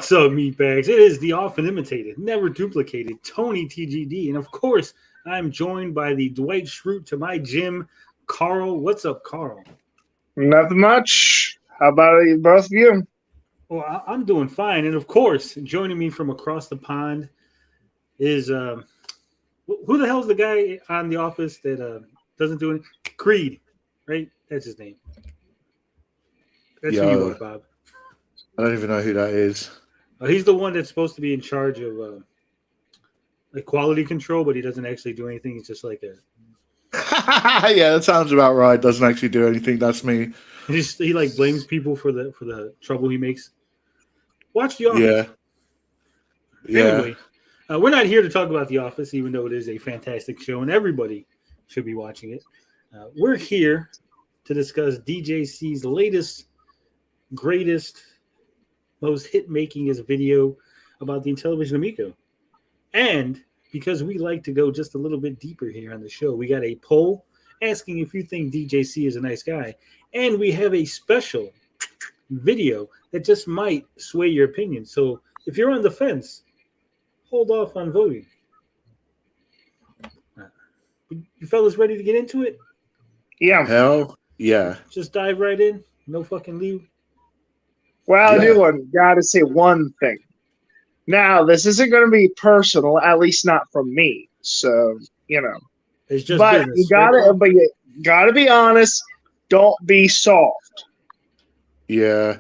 What's up, meatbags? It is the often imitated, never duplicated Tony TGD. And of course, I'm joined by the Dwight Schrute to my Jim, Carl. What's up, Carl? Nothing much. How about both of you? Well, I'm doing fine. And of course, joining me from across the pond is who the hell's the guy on The Office that doesn't do it? Creed, right? That's his name. That's who you are, Bob. I don't even know who that is. He's the one that's supposed to be in charge of like quality control, but he doesn't actually do anything. He's just like a yeah, that sounds about right. Doesn't actually do anything. That's me. He like blames people for the trouble he makes. Watch The Office. Yeah. Anyway, we're not here to talk about The Office, even though it is a fantastic show and everybody should be watching it. We're here to discuss DJC's latest, greatest, most hit-makingest video about the Intellivision Amico. And because we like to go just a little bit deeper here on the show, we got a poll asking if you think DJC is a nice guy. And we have a special video that just might sway your opinion. So if you're on the fence, hold off on voting. You fellas ready to get into it? Yeah. Hell yeah. Just dive right in. No fucking leave. Well, I gotta say one thing. Now, this isn't going to be personal, at least not from me. So, it's just but business. you gotta be honest. Don't be soft. Yeah.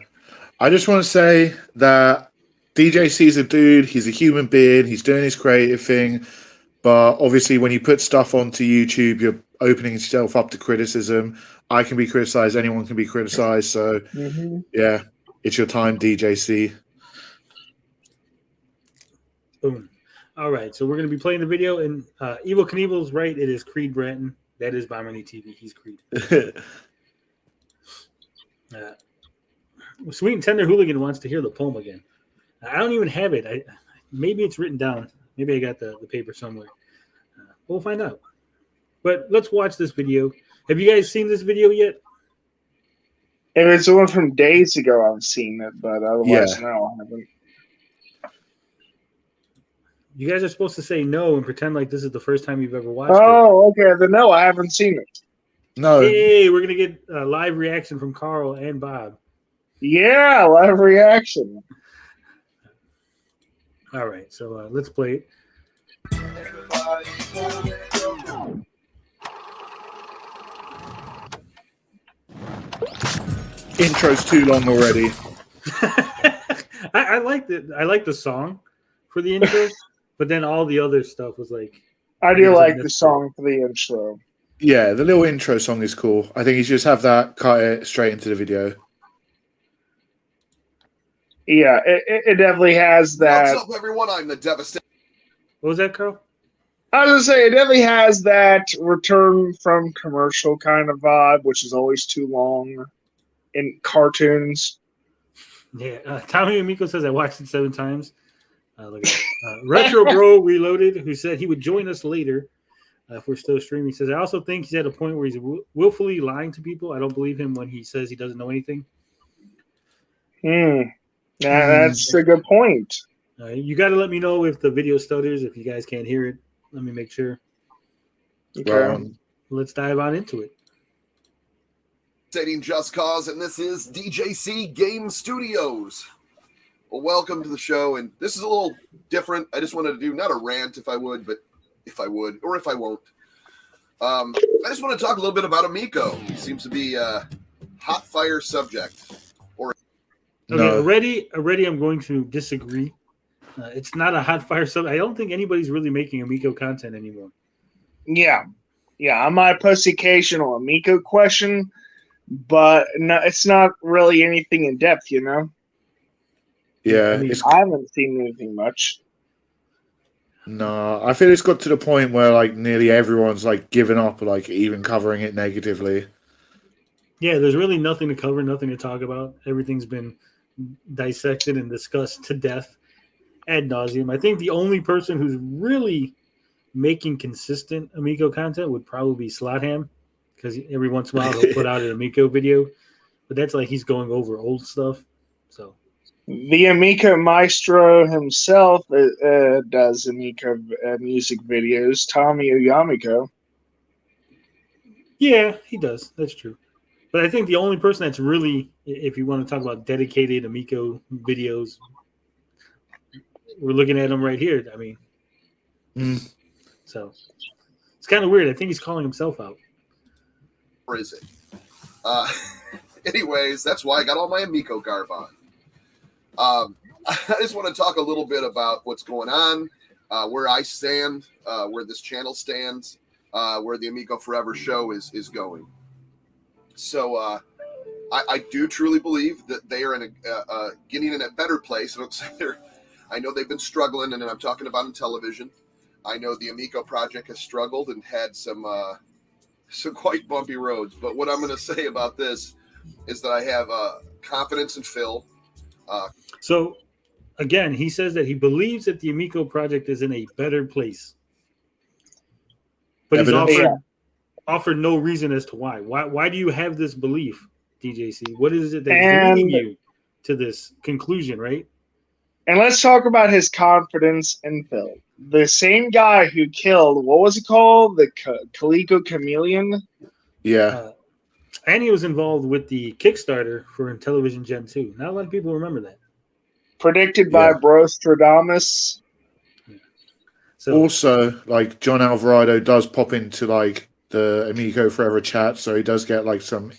I just want to say that DJC is a dude. He's a human being. He's doing his creative thing. But obviously, when you put stuff onto YouTube, you're opening yourself up to criticism. I can be criticized. Anyone can be criticized. So, yeah, it's your time, DJC. Boom. All right, so we're going to be playing the video. And Evil Knievel's right. It is Creed Bratton. That is Bomani TV. He's Creed. Sweet and Tender Hooligan wants to hear the poem again. I don't even have it. Maybe it's written down. Maybe I got the paper somewhere. We'll find out. But let's watch this video. Have you guys seen this video yet? If it's the one from days ago, I've seen it, but otherwise, no, I haven't. You guys are supposed to say no and pretend like this is the first time you've ever watched it. Oh, okay. Then no, I haven't seen it. No. Hey, we're going to get a live reaction from Carl and Bob. Yeah, live reaction. All right, so let's play it. Intro's too long already. I liked it. I like the song for the intro, but then all the other stuff was like. I do like the song for the intro. Yeah, the little intro song is cool. I think you just have that cut it straight into the video. Yeah, it definitely has that. What's up, everyone? I'm the Devastator. What was that, Carl? I was going to say, it definitely has that return from commercial kind of vibe, which is always too long in cartoons. Yeah, Tommy Amico says I watched it 7 times. Look at Retro Bro Reloaded, who said he would join us later if we're still streaming. He says, I also think he's at a point where he's willfully lying to people. I don't believe him when he says he doesn't know anything. That's a good point. You got to let me know if the video stutters. If you guys can't hear it, let me make sure. Okay. Let's dive on into it. Stating Just Cause, and this is DJC Games Studios. Well, welcome to the show, and this is a little different. I just wanted to do not a rant if I would, but if I would, or if I won't. I just want to talk a little bit about Amico. Seems to be a hot fire subject. Okay, already I'm going to disagree. It's not a hot fire subject. I don't think anybody's really making Amico content anymore. Yeah, I might post the occasional Amico question, but no, it's not really anything in depth, Yeah, I haven't seen anything much. No, I feel it's got to the point where like nearly everyone's like given up, like even covering it negatively. Yeah, there's really nothing to cover, nothing to talk about. Everything's been dissected and discussed to death ad nauseum. I think the only person who's really making consistent Amico content would probably be Slotham, because every once in a while he'll put out an Amico video, but that's like he's going over old stuff. So The Amico Maestro himself does Amico music videos. Tommy Oyamiko. Yeah, he does. That's true. But I think the only person that's really, if you want to talk about dedicated Amico videos, we're looking at him right here. I mean, so it's kind of weird. I think he's calling himself out. Or is it? Anyways, that's why I got all my Amico garb on. I just want to talk a little bit about what's going on, where I stand, where this channel stands, where the Amico Forever show is going. So I do truly believe that they are getting in a better place. I don't say I know they've been struggling, and I'm talking about Intellivision. I know the Amico project has struggled and had some quite bumpy roads. But what I'm going to say about this is that I have confidence in Phil. So, again, he says that he believes that the Amico project is in a better place. But he's offered no reason as to why. Why do you have this belief, DJC? What is it that's leading you to this conclusion, right? And let's talk about his confidence in Phil. The same guy who killed, what was it called? The Calico Chameleon? Yeah. And he was involved with the Kickstarter for Intellivision Gen 2. Not a lot of people remember that. Predicted by Brostradamus. Yeah. So, also, like, John Alvarado does pop into, like, the Amico Forever chat, so he does get, like, some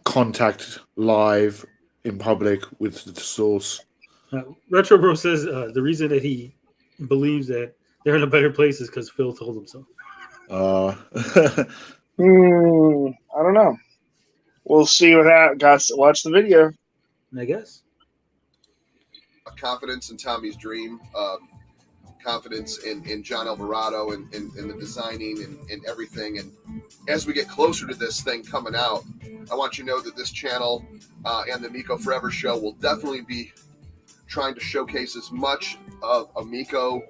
contact live in public with the source. Retro Bro says the reason that he believes that they're in a better place is because Phil told him so. I don't know. We'll see what happens. Guys, watch the video. I guess. Confidence in Tommy's dream, confidence in John Alvarado and the designing and everything. And as we get closer to this thing coming out, I want you to know that this channel and the Amico Forever show will definitely be trying to showcase as much of Amico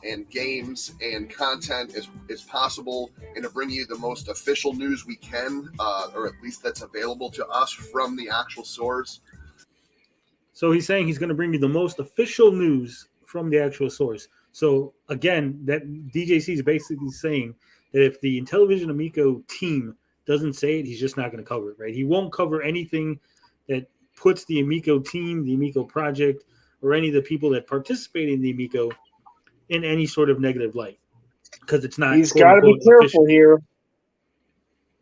and games and content as possible, and to bring you the most official news we can, or at least that's available to us from the actual source. So he's saying he's going to bring you the most official news from the actual source. So again, that DJC is basically saying that if the Intellivision Amico team doesn't say it, he's just not going to cover it, right? He won't cover anything that puts the Amico team, the Amico project, or any of the people that participate in the Amico in any sort of negative light, because it's not. He's got to be careful official here.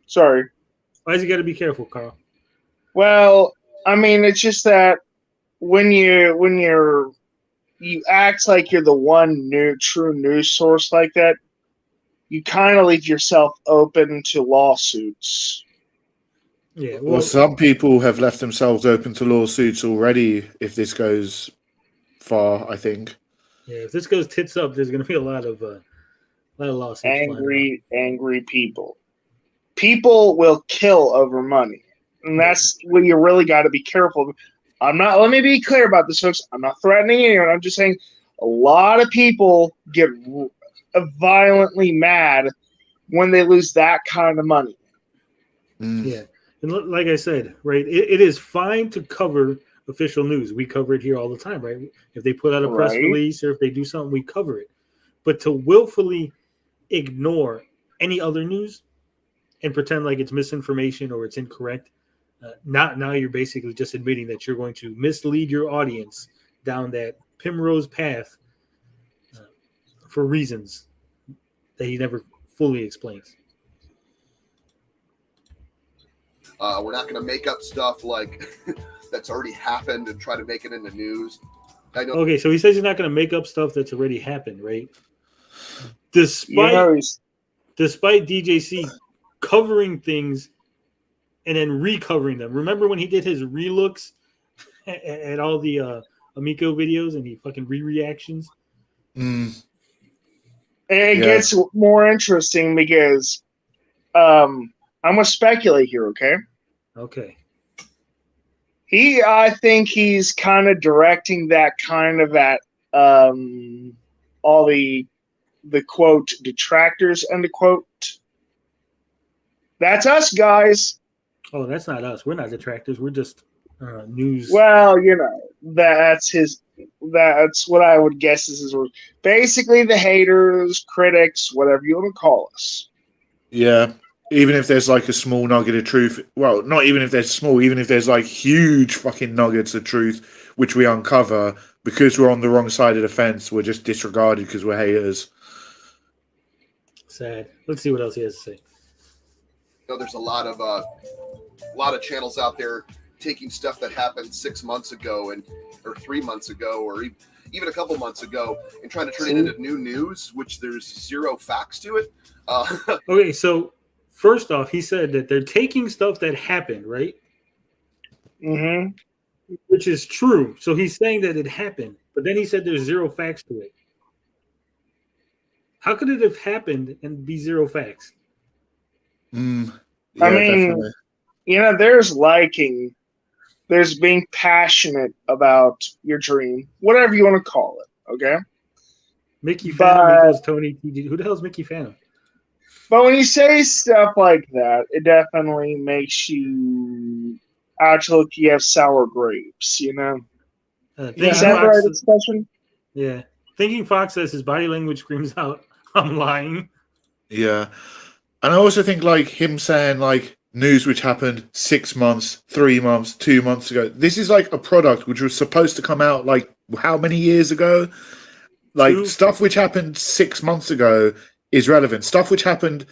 Sorry. Why has he got to be careful, Carl? Well, I mean, it's just that when you act like you're the one true news source like that, you kind of leave yourself open to lawsuits. Yeah. Well, some people have left themselves open to lawsuits already if this goes far, I think. Yeah, if this goes tits up, there's going to be a lot of lawsuits. Angry people. People will kill over money, and that's what you really got to be careful. Let me be clear about this, folks. I'm not threatening anyone. I'm just saying a lot of people get violently mad when they lose that kind of money. Yeah. And like I said, right, it is fine to cover official news. We cover it here all the time, right? If they put out a press release or if they do something, we cover it. But to willfully ignore any other news and pretend like it's misinformation or it's incorrect, now you're basically just admitting that you're going to mislead your audience down that primrose path for reasons that he never fully explains. We're not going to make up stuff like that's already happened and try to make it in the news. Okay, so he says he's not going to make up stuff that's already happened, right? Despite DJC covering things and then recovering them. Remember when he did his relooks at all the Amico videos and he fucking re-reactions? It gets more interesting because I'm going to speculate here, okay? Okay. I think he's kind of directing that kind of at all the quote detractors, end quote. That's us, guys. Oh, that's not us. We're not detractors. We're just news. Well, that's his. That's what I would guess is his word. Basically, the haters, critics, whatever you want to call us. Yeah. Even if there's like a small nugget of truth, well, not even if there's small, even if there's like huge fucking nuggets of truth which we uncover because we're on the wrong side of the fence, we're just disregarded because we're haters. Sad. Let's see what else he has to say. There's a lot of channels out there taking stuff that happened 6 months ago or 3 months ago or even a couple months ago and trying to turn it into new news, which there's zero facts to it. Okay, so first off, he said that they're taking stuff that happened, right? Mm-hmm. Which is true. So he's saying that it happened, but then he said there's zero facts to it. How could it have happened and be zero facts? I mean, definitely. there's being passionate about your dream, whatever you want to call it, okay? Mickey Phantom equals Tony TG. Who the hell is Mickey Phantom? But when you say stuff like that, it definitely makes you actually look you have sour grapes, Is that the right expression? Yeah. Thinking Fox says his body language screams out, I'm lying. Yeah. And I also think like him saying like news which happened 6 months, 3 months, 2 months ago. This is like a product which was supposed to come out like how many years ago? Like stuff which happened 6 months ago is relevant. Stuff which happened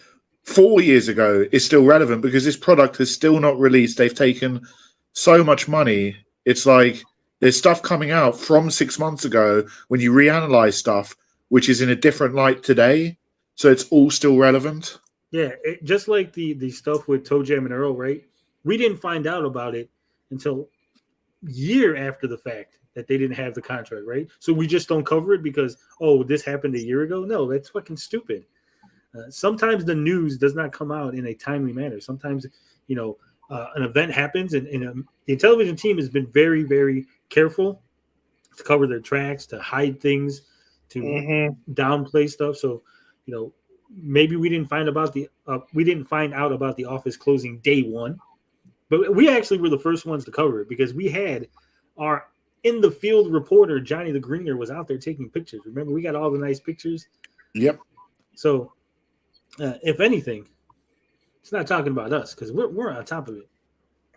4 years ago is still relevant because this product has still not released. They've taken so much money. It's like there's stuff coming out from 6 months ago when you reanalyze stuff which is in a different light today. So it's all still relevant. Yeah, just like the stuff with Toe Jam and Earl, right? We didn't find out about it until year after the fact that they didn't have the contract, right? So we just don't cover it because, this happened a year ago? No, that's fucking stupid. Sometimes the news does not come out in a timely manner. Sometimes, an event happens and the Intellivision team has been very, very careful to cover their tracks, to hide things, to downplay stuff. So, maybe we didn't find out about the office closing day one, but we actually were the first ones to cover it because we had our in the field reporter Johnny the Greener was out there taking pictures. Remember, we got all the nice pictures. Yep. So, if anything, it's not talking about us because we're on top of it.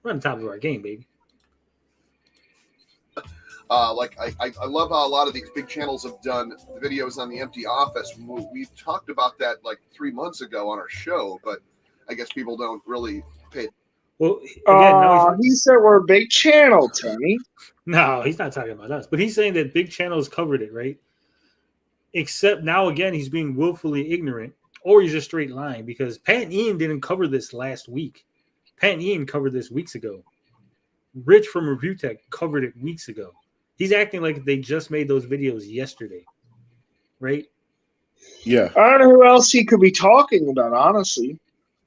We're on top of our game, baby. I love how a lot of these big channels have done videos on the empty office. We've talked about that like 3 months ago on our show, but I guess people don't really pay. Well, again, he said we're a big channel, Tony. No, he's not talking about us, but he's saying that big channels covered it, right? Except now, again, he's being willfully ignorant, or he's just straight lying because Pat and Ian didn't cover this last week. Pat and Ian covered this weeks ago. Rich from Review Tech covered it weeks ago. He's acting like they just made those videos yesterday, right? Yeah. I don't know who else he could be talking about, honestly.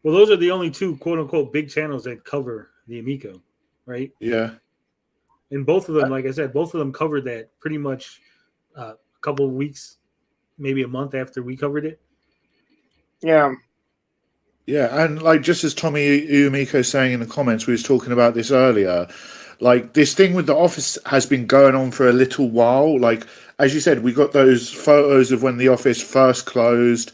Well, those are the only two quote-unquote big channels that cover the Amico, right? Yeah. And both of them, like I said, both of them covered that pretty much a couple of weeks, maybe a month after we covered it. Yeah. Yeah, and like just as Tommy Amico saying in the comments, we was talking about this earlier. Like this thing with the office has been going on for a little while. Like as you said, we got those photos of when the office first closed,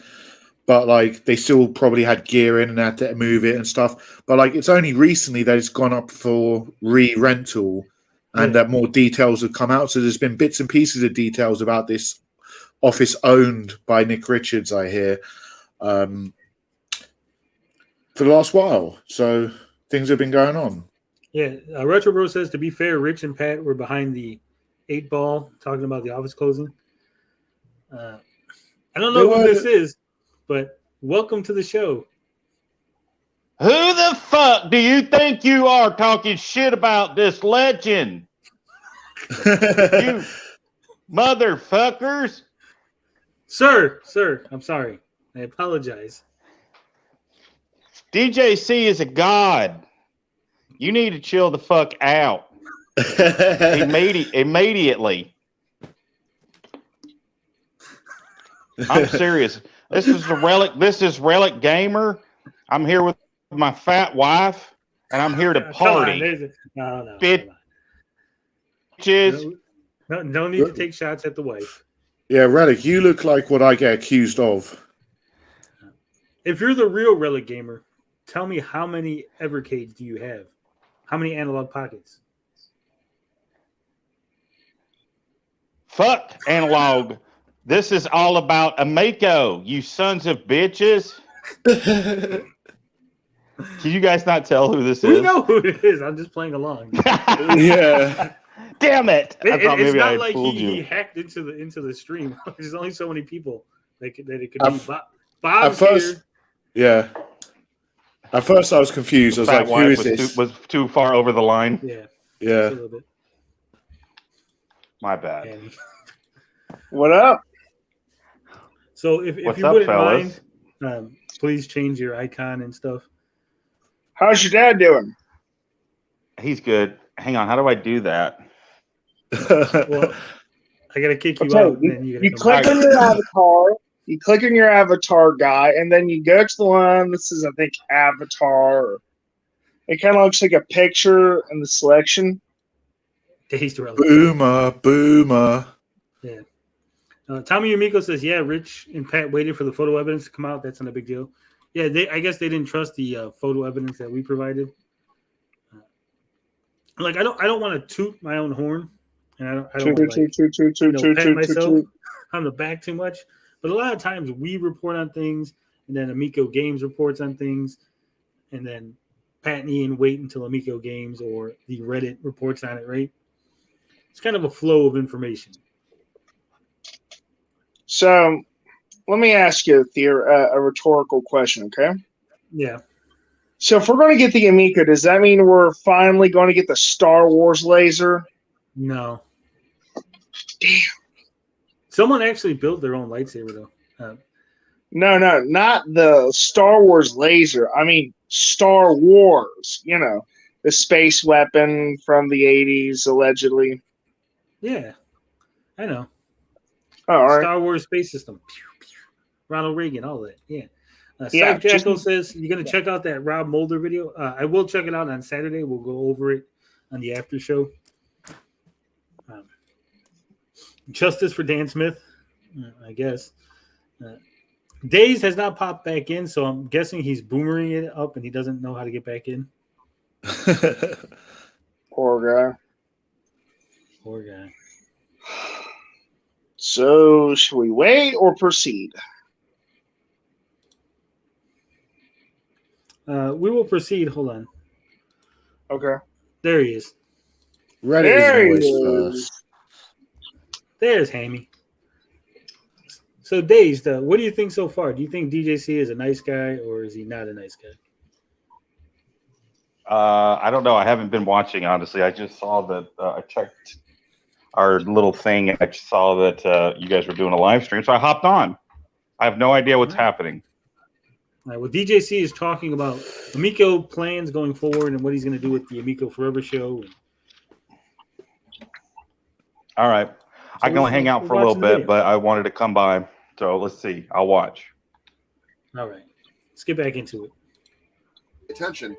but like they still probably had gear in and had to move it and stuff. But like it's only recently that it's gone up for re-rental and that more details have come out. So there's been bits and pieces of details about this office owned by Nick Richards, I hear, for the last while. So things have been going on. Yeah, Retro Bro says, to be fair, Rich and Pat were behind the 8-ball talking about the office closing. I don't know who this is, but welcome to the show. Who the fuck do you think you are talking shit about this legend? You motherfuckers. Sir, I'm sorry. I apologize. DJC is a god. You need to chill the fuck out. Immediately. I'm serious. This is Relic Gamer. I'm here with my fat wife, and I'm here to party. No. bitches. No need to take shots at the wife. Yeah, Relic, you look like what I get accused of. If you're the real Relic gamer, tell me how many Evercades do you have? How many analog pockets? Fuck analog. This is all about Amico, you sons of bitches. Can you guys not tell who this We is? know who it is. I'm just playing along. Yeah. Damn it! I thought It's maybe I not had like fooled he you. hacked into the stream. There's only so many people that it could At be. f- Bob's At first, here. yeah. At first, I was confused. I was Fat like, "Who wife is this?" was too far over the line. Yeah, just a Yeah. little bit. My bad. And What up? so if What's you up, wouldn't fellas? mind, please change your icon and stuff. How's your dad doing? He's good. Hang on, how do I do that? Well, I gotta kick you Okay, out, and then you You gotta click come on back. your avatar. You click on your avatar guy, and then you go to the one that says, I think, avatar. It kind of looks like a picture in the selection. Taste Relic. Boomer. Yeah. Tommy Amico says, "Yeah, Rich and Pat waited for the photo evidence to come out. That's not a big deal." Yeah, I guess they didn't trust the photo evidence that we provided. Like I don't want to toot my own horn, and I don't want to pat myself on the back too much. But a lot of times we report on things, and then Amico Games reports on things, and then Pat and Ian wait until Amico Games or the Reddit reports on it. Right? It's kind of a flow of information. So let me ask you a rhetorical question, okay? Yeah. So if we're going to get the Amico, does that mean we're finally going to get the Star Wars laser? No. Damn. Someone actually built their own lightsaber, though. No, not the Star Wars laser. I mean Star Wars, the space weapon from the 80s, allegedly. Yeah, I know. Oh, all right. Star Wars space system. Pew, pew. Ronald Reagan, all that. Yeah. Yeah, Syph Jackal says, you're going to check out that Rob Mulder video? I will check it out on Saturday. We'll go over it on the after show. Justice for Dan Smith, I guess. Days has not popped back in, so I'm guessing he's boomering it up and he doesn't know how to get back in. Poor guy. Poor guy. So, should we wait or proceed? We will proceed. Hold on. Okay. There he is. Reddit There he is is. always first. There's Hammy. So, Dazed, what do you think so far? Do you think DJC is a nice guy or is he not a nice guy? I don't know. I haven't been watching, honestly. I just saw that I checked our little thing. I saw that you guys were doing a live stream, so I hopped on. I have no idea what's happening. All right, well, DJC is talking about Amico plans going forward and what he's going to do with the Amico Forever show. All right. So I can only hang out for a little bit, but I wanted to come by. So let's see. I'll watch. All right. Let's get back into it. Attention.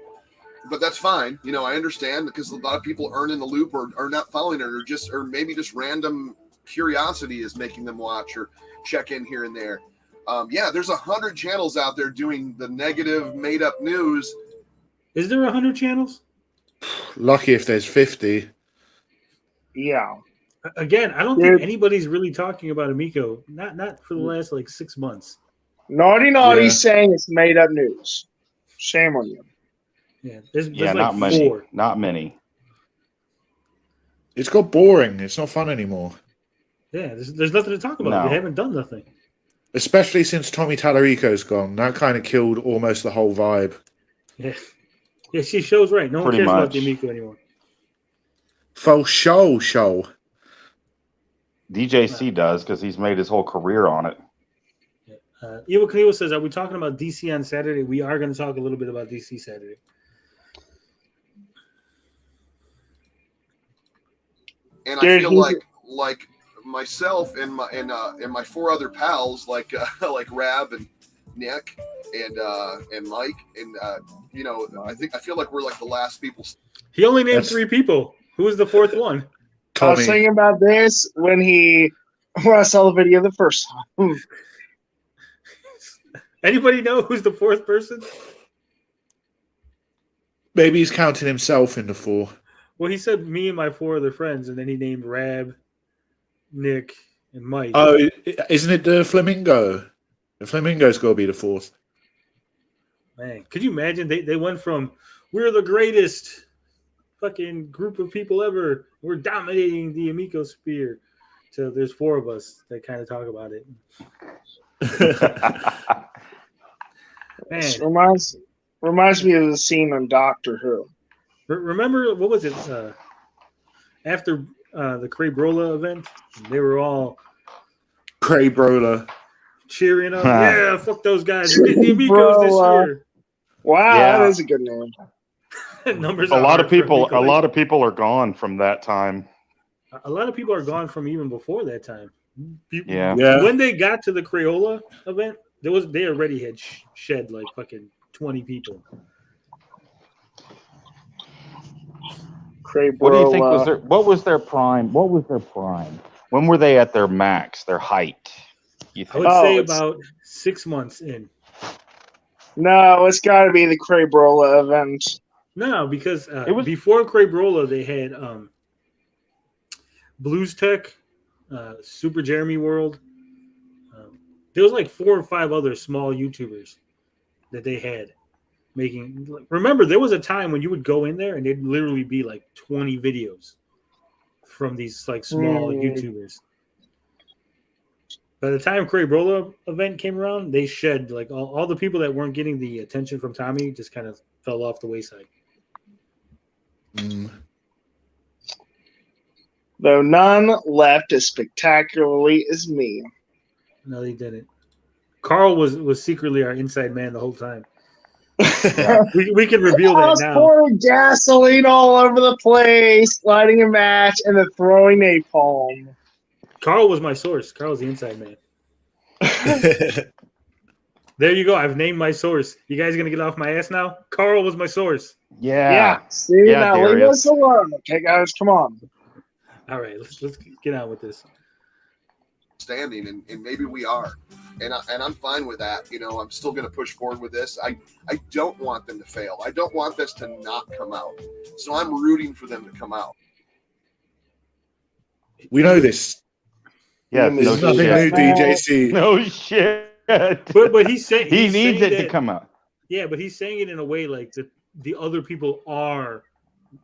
But that's fine. I understand because a lot of people aren't in the loop or are not following it or maybe just random curiosity is making them watch or check in here and there. There's 100 channels out there doing the negative made up news. Is there 100 channels? Lucky if there's 50. Yeah. Again, I don't think anybody's really talking about Amico. Not for the last 6 months. Naughty Yeah. saying it's made up news. Shame on you. Yeah, there's not 4. many. Not many. It's got boring. It's not fun anymore. Yeah, there's nothing to talk about. No. They haven't done nothing. Especially since Tommy Tallarico's gone. That kind of killed almost the whole vibe. Yeah, she shows right. No one Pretty cares about much. the Amico anymore. Full show. DJC does because he's made his whole career on it. Evil Knievel says, are we talking about DC on Saturday? We are going to talk a little bit about DC Saturday. And I feel like myself and my 4 other pals like Rab and Nick and Mike and I feel like we're like the last people. He only named 3 people. Who was the 4th one? I was thinking about this when I saw the video the first time. Anybody know who's the fourth person? Maybe he's counting himself in the 4. Well, he said me and my 4 other friends, and then he named Rab, Nick, and Mike. Oh, isn't it the flamingo? The flamingo's got to be the 4th. Man, could you imagine? They went from we're the greatest fucking group of people ever, we're dominating the Amico sphere, to there's 4 of us that kind of talk about it. Man, reminds me of the scene on Doctor Who. Remember, what was it? After the Crabrola event, they were all Crabrola cheering up. Yeah, fuck those guys. The Amigos this year. Wow, Yeah. that is a good name. Numbers. A lot of people are gone from that time. A lot of people are gone from even before that time. Yeah. When they got to the Crayola event, they already had shed like fucking 20 people. Crabrola. What do you think was their? What was their prime? What was their prime? When were they at their max, their height? You I think? would say about 6 months in. No, it's got to be the Crabrola event. No, because It was- before Crabrola, they had Blues Tech, Super Jeremy World. There was like 4 or 5 other small YouTubers that they had making. Remember, there was a time when you would go in there and there'd literally be like 20 videos from these like small YouTubers. By the time Crabrola event came around, they shed like all the people that weren't getting the attention from Tommy just kind of fell off the wayside. Though none left as spectacularly as me. No, they didn't. Carl was secretly our inside man the whole time. We can reveal I that was now. pouring gasoline all over the place, lighting a match, and then throwing napalm. Carl was my source. Carl's the inside man. There you go. I've named my source. You guys gonna get off my ass now? Carl was my source. Yeah. See, Yeah, now leave Darius. us alone. Okay, guys, come on. All right, let's get on with this. Standing, and maybe we are, and I'm fine with that. You know, I'm still going to push forward with this. I don't want them to fail. I don't want this to not come out. So I'm rooting for them to come out. We know this. Yeah, There's no nothing shit. new, DJC. No shit. But he's saying He he's needs saying it to that- come out. Yeah, but he's saying it in a way like the other people are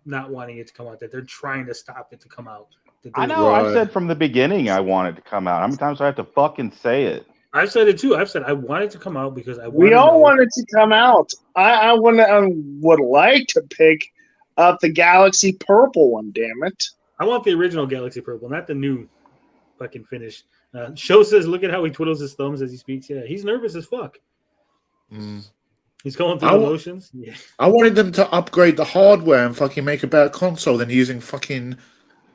not wanting it to come out. That they're trying to stop it to come out. I know. Right. I've said from the beginning I want it to come out. How many times do I have to fucking say it? I've said it too. I've said I want it to come out because I We all want it to come out. I would like to pick up the Galaxy Purple one, damn it. I want the original Galaxy Purple, not the new fucking finish. Show says, look at how he twiddles his thumbs as he speaks. Yeah, he's nervous as fuck. He's going through the motions. Yeah. I wanted them to upgrade the hardware and fucking make a better console than using fucking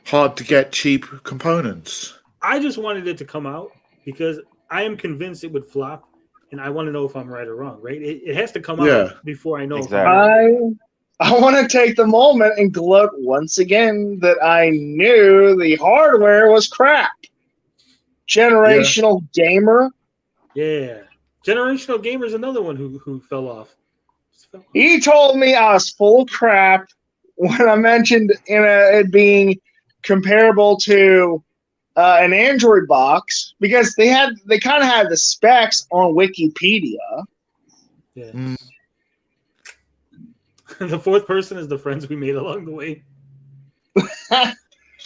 hard to get cheap components. I just wanted it to come out because I am convinced it would flop, and I want to know if I'm right or wrong. Right? It has to come out before I know. Exactly. If I'm right. I want to take the moment and gloat once again that I knew the hardware was crap. Generational gamer. Yeah, Generational Gamer is another one who fell off. He told me I was full of crap when I mentioned it being comparable to an Android box because they kind of had the specs on Wikipedia. Yeah. The fourth person is the friends we made along the way.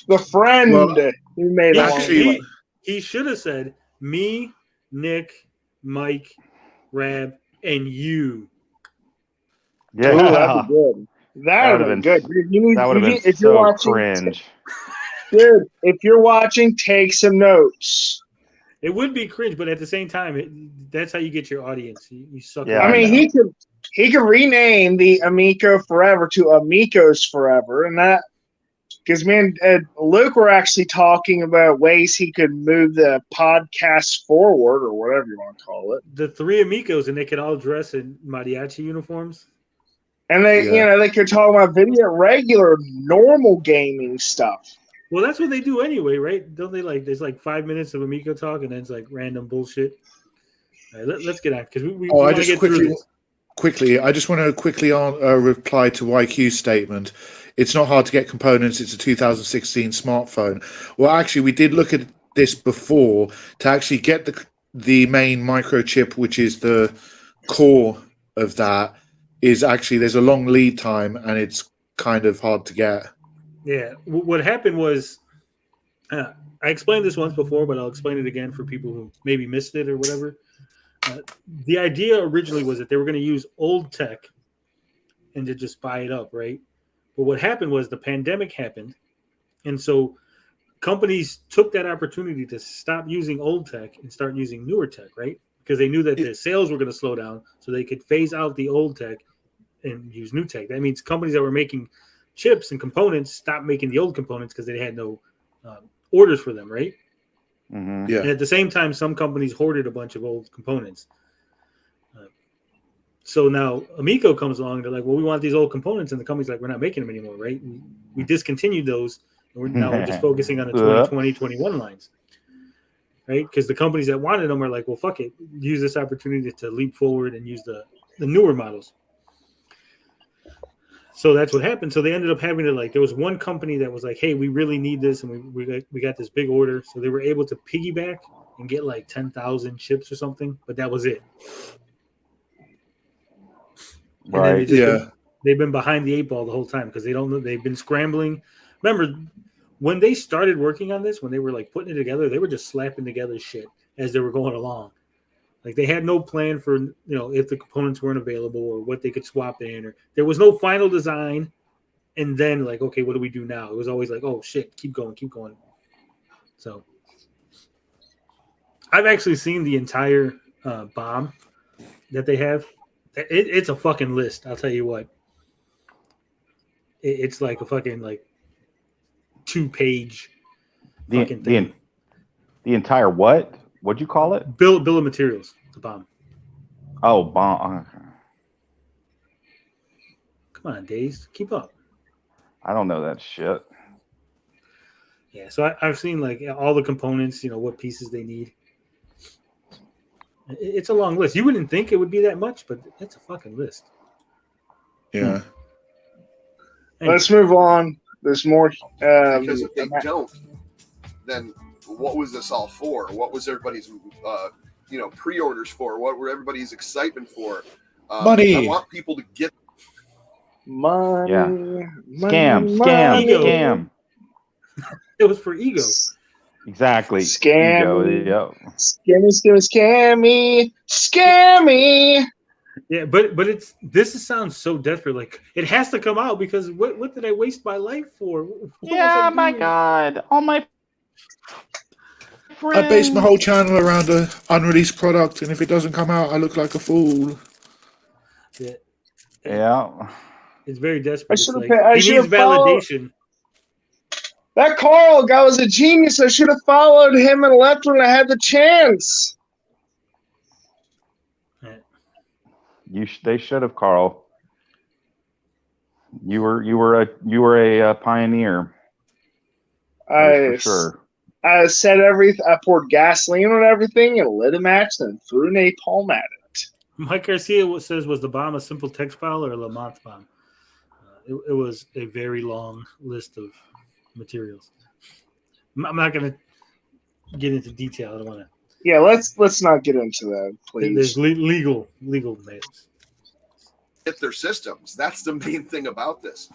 The friend who made actually, he should have said me, Nick, Mike, Rab, and you. Yeah, Ooh, that'd be good. That would have been good. That would have been if you're so watching, cringe. Dude, if you're watching, take some notes. It would be cringe, but at the same time, that's how you get your audience. You suck. Yeah, I mean, he could rename the Amico Forever to Amigos Forever, and that because me and Luke were actually talking about ways he could move the podcast forward, or whatever you want to call it. The 3 Amigos, and they could all dress in mariachi uniforms. And they could talk about regular, normal gaming stuff. Well, that's what they do anyway, right? Don't they like? There's like 5 minutes of Amico talk, and then it's like random bullshit. All right, let's get on because we Oh, I want to just get through this. quickly. I just want to quickly reply to YQ's statement. It's not hard to get components. It's a 2016 smartphone. Well, actually, we did look at this before to actually get the main microchip, which is the core of that. Is actually there's a long lead time, and it's kind of hard to get. Yeah, what happened was, I explained this once before, but I'll explain it again for people who maybe missed it or whatever. The idea originally was that they were going to use old tech and to just buy it up, right? But what happened was the pandemic happened, and so companies took that opportunity to stop using old tech and start using newer tech, right? Because they knew that their sales were going to slow down, so they could phase out the old tech and use new tech. That means companies that were making chips and components stopped making the old components because they had no orders for them, right? Mm-hmm. Yeah. And at the same time, some companies hoarded a bunch of old components. So now Amico comes along. They're like, well, we want these old components. And the company's like, we're not making them anymore, right? We discontinued those. And we're just focusing on the 2020, 21 lines, right? Because the companies that wanted them are like, well, fuck it. Use this opportunity to leap forward and use the newer models. So that's what happened. So they ended up having to there was one company that was like, hey, we really need this. And we got this big order. So they were able to piggyback and get like 10,000 chips or something. But that was it. Right. They've been behind the 8 ball the whole time because they don't know. They've been scrambling. Remember, when they started working on this, when they were like putting it together, they were just slapping together shit as they were going along. Like they had no plan for, if the components weren't available or what they could swap in, or there was no final design. And then like, okay, what do we do now? It was always like, oh shit, keep going. So I've actually seen the entire bomb that they have. It's a fucking list. I'll tell you what. It's like a fucking 2-page fucking thing. The entire what? What'd you call it? Bill of materials. The bomb. Oh, bomb. Come on, Days. Keep up. I don't know that shit. Yeah, so I've seen all the components. What pieces they need. It's a long list. You wouldn't think it would be that much, but it's a fucking list. Yeah. Anyway. Let's move on. There's more. Because if they don't, then what was this all for? What was everybody's, pre-orders for? What were everybody's excitement for? Money. I want people to get money. Yeah. Money. Scam. It was for ego. Exactly. Scam. Ego, Scammy. Yeah, but this sounds so desperate. Like it has to come out because what did I waste my life for? What was I my doing? God. All my friends. I base my whole channel around an unreleased product, and if it doesn't come out, I look like a fool. Yeah. It's very desperate. It's like, I he needs validation. That Carl guy was a genius. I should have followed him and left when I had the chance. They should have, Carl. You were a pioneer. For sure. I said everything. I poured gasoline on everything and lit a match, then threw napalm at it. Mike Garcia says, was the bomb a simple text file or a Lamont bomb? It was a very long list of materials. I'm not going to get into detail. I don't want to. Yeah, let's not get into that, please. There's legal matters. Get their systems. That's the main thing about this.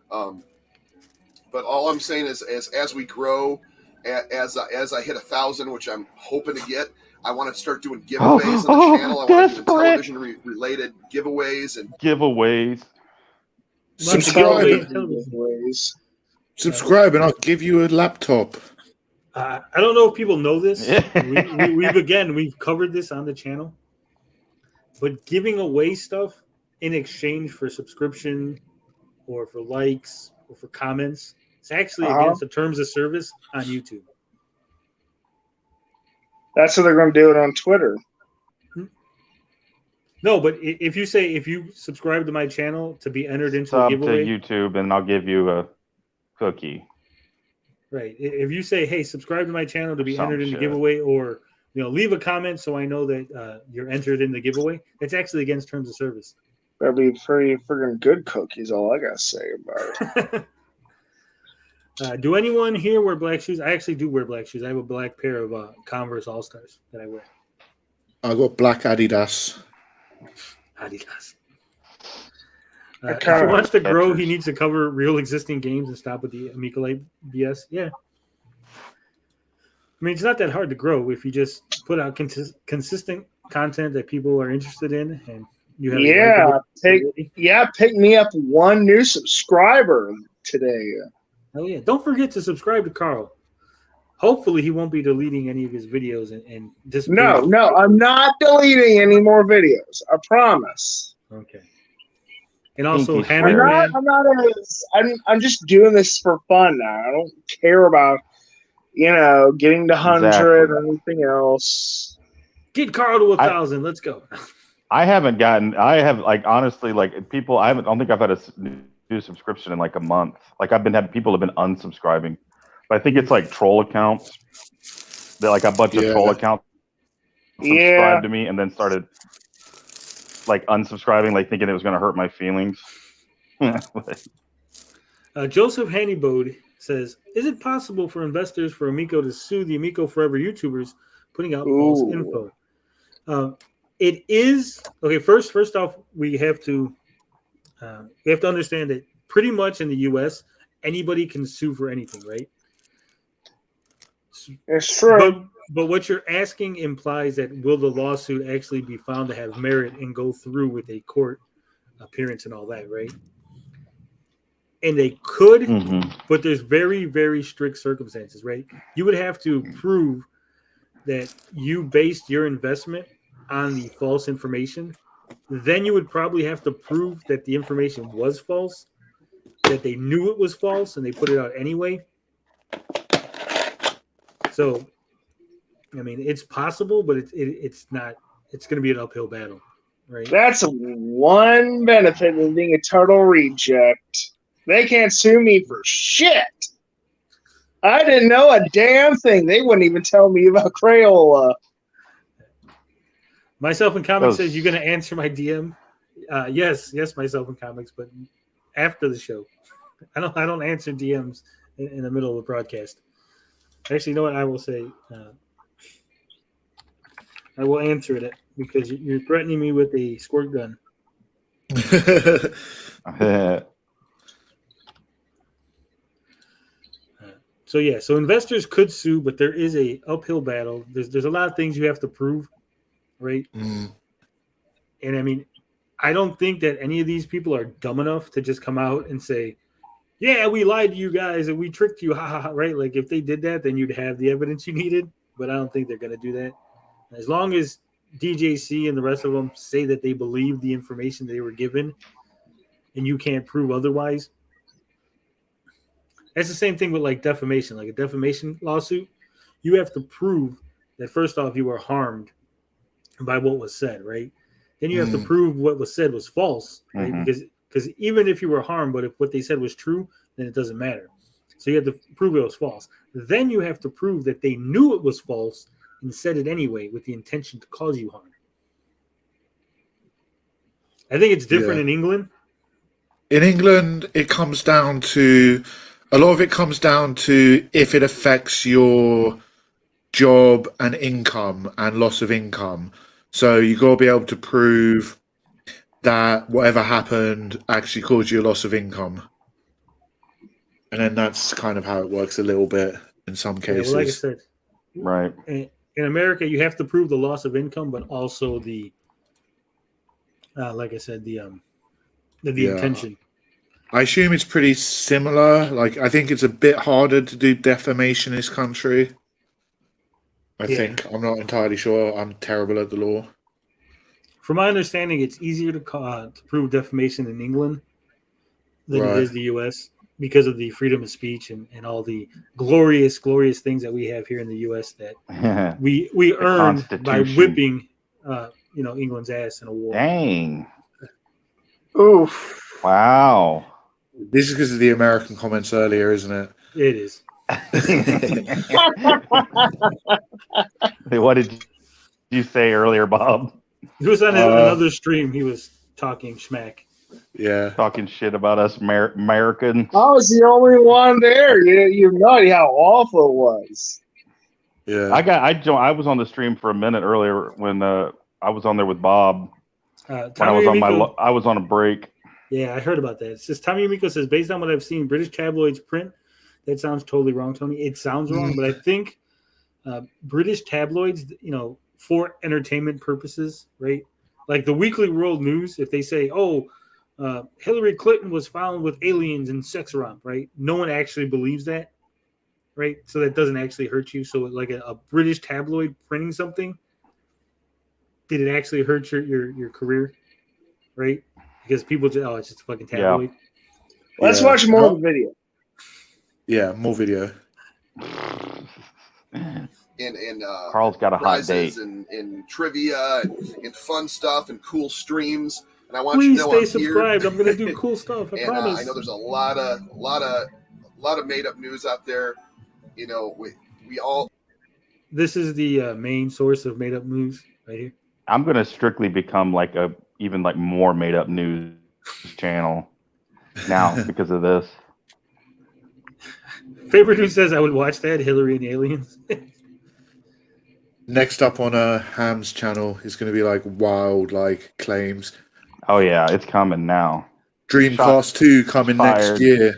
But all I'm saying is, as we grow, as I hit 1,000, which I'm hoping to get, I want to start doing giveaways on the channel. I want to do television related giveaways and giveaways. Subscribe, and I'll give you a laptop. I don't know if people know this. We've covered this on the channel, but giving away stuff in exchange for subscription or for likes or for comments, it's actually against the terms of service on YouTube. That's how they're going to do it on Twitter. No, but if you subscribe to my channel to be entered into a giveaway, to YouTube, and I'll give you a cookie. Right. If you say, "Hey, subscribe to my channel to be Some entered in the shit. giveaway," or leave a comment so I know that you're entered in the giveaway, it's actually against terms of service. That'd be pretty friggin' good cookies. All I gotta say about it. Do anyone here wear black shoes? I actually do wear black shoes. I have a black pair of Converse All Stars that I wear. I got black Adidas. Adidas. I If he kinda- wants to grow, he Catchers. needs to cover real existing games and stop with the Amico BS. Yeah. I mean, it's not that hard to grow if you just put out consistent content that people are interested in, and you have pick me up one new subscriber today. Oh yeah! Don't forget to subscribe to Carl. Hopefully, he won't be deleting any of his videos and disappearing. No, I'm not deleting any more videos. I promise. Okay. And also, Pinky I'm Hammer swear. Man. I'm just doing this for fun now. I don't care about getting to 100 or anything else. Get Carl to 1,000. Let's go. I have honestly, people, I don't think I've had a new subscription in like a month. Like people have been unsubscribing, but I think it's like troll accounts. They're like a bunch of troll accounts subscribed to me and then started like unsubscribing, like thinking it was going to hurt my feelings. Joseph Hannibode says, "Is it possible for investors for Amico to sue the Amico Forever YouTubers putting out false info?" It is okay. First off, we have to understand that pretty much in the U.S., anybody can sue for anything, right? It's true. But what you're asking implies that will the lawsuit actually be found to have merit and go through with a court appearance and all that, right? And they could, but there's very, very strict circumstances, right? You would have to prove that you based your investment on the false information. Then you would probably have to prove that the information was false, that they knew it was false and they put it out anyway. So, I mean, it's possible, but it's not. It's going to be an uphill battle, right? That's one benefit of being a total reject. They can't sue me for shit. I didn't know a damn thing. They wouldn't even tell me about Crayola. Myself in Comics says, "You're going to answer my DM." Yes, Myself in Comics, but after the show. I don't answer DMs in the middle of the broadcast. Actually, you know what I will say? I will answer it because you're threatening me with a squirt gun. So investors could sue, but there is a uphill battle. There's a lot of things you have to prove, right? And I mean, I don't think that any of these people are dumb enough to just come out and say, "Yeah, we lied to you guys and we tricked you," ha ha ha, right? Like if they did that, then you'd have the evidence you needed. But I don't think they're going to do that. As long as DJC and the rest of them say that they believe the information they were given, and you can't prove otherwise. That's the same thing with like defamation, like a defamation lawsuit. You have to prove that first off you were harmed by what was said, right? Then you have to prove what was said was false, right? Because even if you were harmed, but if what they said was true, then it doesn't matter. So you have to prove it was false. Then you have to prove that they knew it was false and said it anyway with the intention to cause you harm. I think it's different in England. In England, it comes down to a lot of it comes down to if it affects your job and income and loss of income. So you got to be able to prove that whatever happened actually caused you a loss of income. And then that's kind of how it works a little bit in some cases. Well, like I said, right. In America, you have to prove the loss of income, but also the, like I said, the intention. I assume it's pretty similar. Like, I think it's a bit harder to do defamation in this country. I think. I'm not entirely sure. I'm terrible at the law. From my understanding, it's easier to prove defamation in England than it is the U.S. because of the freedom of speech and all the glorious things that we have here in the U.S. that we earned by whipping, England's ass in a war. Dang. Oof. Wow. This is because of the American comments earlier, isn't it? It is. What did you say earlier, Bob? He was on another stream. He was talking schmack. Yeah. Talking shit about us Americans. I was the only one there. You have no idea how awful it was. Yeah. I was on the stream for a minute earlier when I was on there with Bob. When I was I was on a break. Yeah, I heard about that. It says Tommy Amico says, based on what I've seen British tabloids print, that sounds totally wrong, Tony. It sounds wrong, but I think British tabloids, for entertainment purposes, right? Like the Weekly World News, if they say, Hillary Clinton was found with aliens and sex romp, right? No one actually believes that, right? So that doesn't actually hurt you. So like a British tabloid printing something, did it actually hurt your career, right? Because people just, it's just a fucking tabloid. Yeah. Let's watch more of the video. Yeah, more video. And Carl's got a hot date. And trivia and fun stuff and cool streams. And I want Please you to know stay subscribed. I'm gonna do cool stuff. I promise. I know there's a lot of made up news out there. We all. This is the main source of made up news right here. I'm gonna strictly become even more made up news channel now because of this. Favorite who says I would watch that, Hillary and the aliens. Next up on Ham's channel is going to be wild claims. Oh yeah, it's coming now. Dreamcast 2 coming next year.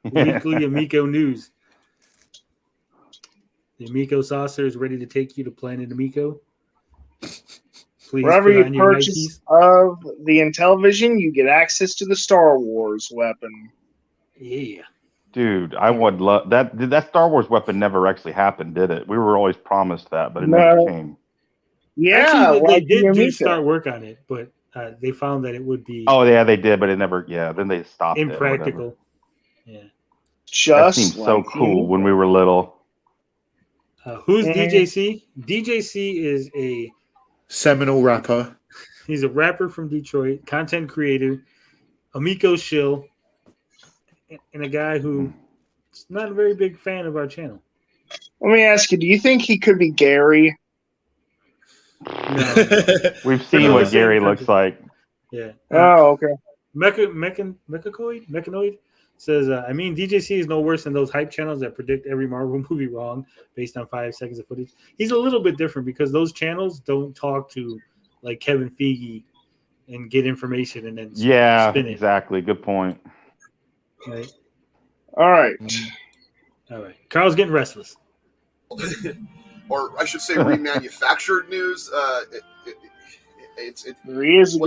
Weekly Amico news. The Amico saucer is ready to take you to Planet Amico. Please wherever you purchase of the Intellivision, you get access to the Star Wars weapon. Yeah. Dude, I would love that. That Star Wars weapon never actually happened, did it? We were always promised that, but it never came. Yeah, actually, they did start work on it, but they found that it would be. Oh yeah, they did, but it never. Yeah, then they stopped. Impractical. Yeah. Just that seemed so cool when we were little. Who's DJC? DJC is a seminal rapper. He's a rapper from Detroit, content creator, Amico Shill, and a guy who's not a very big fan of our channel. Let me ask you, do you think he could be Gary? No. We've seen what Gary looks like. Yeah. Oh, okay. Mechanoid says, DJC is no worse than those hype channels that predict every Marvel movie wrong based on 5 seconds of footage. He's a little bit different because those channels don't talk to Kevin Feige and get information and then spin it. Exactly. Good point. Right. All right. Carl's getting restless. Or I should say remanufactured news. He is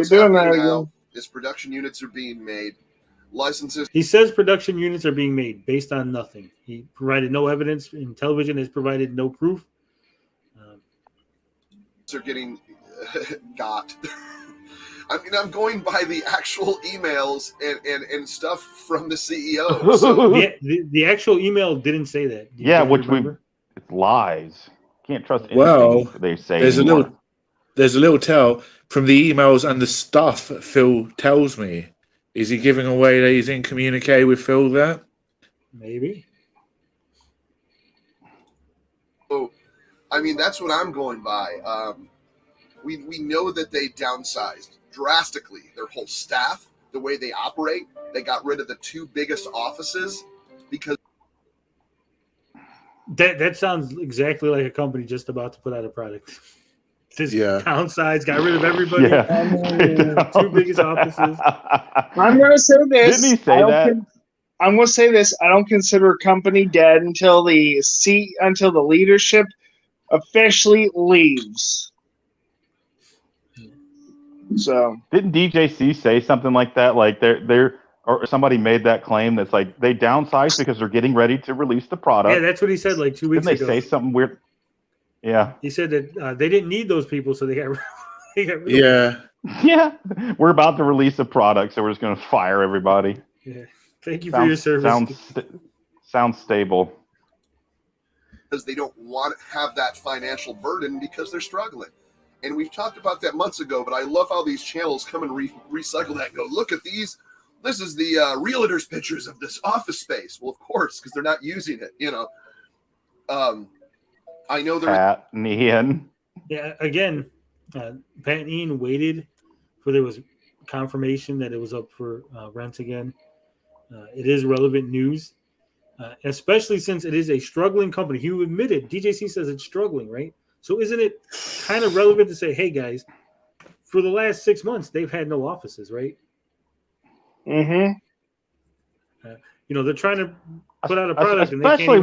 doing that again. Is production units are being made. Licenses. He says production units are being made based on nothing. He provided no evidence. Intellivision has provided no proof. They're getting got. I'm going by the actual emails and stuff from the CEO. So. the actual email didn't say that. It's lies. Can't trust anything they say. There's a little tell from the emails and the stuff Phil tells me. Is he giving away that he's in communique with Phil there? Maybe. So, that's what I'm going by. We know that they downsized drastically their whole staff, the way they operate. They got rid of the 2 biggest offices because that sounds exactly like a company just about to put out a product. Just downsized, got rid of everybody. Yeah. 2 biggest offices. I'm going to say this. Didn't he say that? I'm going to say this. I don't consider a company dead until the leadership officially leaves. So didn't DJC say something like that? Or somebody made that claim that's they downsized because they're getting ready to release the product. Yeah, that's what he said 2 weeks ago. Didn't they say something weird? Yeah. He said that they didn't need those people, so they got rid of them. Yeah. We're about to release a product, so we're just going to fire everybody. Yeah. Thank you for your service. Sounds stable. Because they don't want to have that financial burden because they're struggling. And we've talked about that months ago, but I love how these channels come and recycle that and go, look at these this is the realtor's pictures of this office space. Well, of course, because they're not using it. I know they're Pat and Ian. Yeah, again, Pat and Ian waited for there was confirmation that it was up for rent again. It is relevant news, especially since it is a struggling company. You admitted, DJC says it's struggling, right? So isn't it kind of relevant to say, hey, guys, for the last 6 months, they've had no offices, right? Mm-hmm. They're trying to put out a product, especially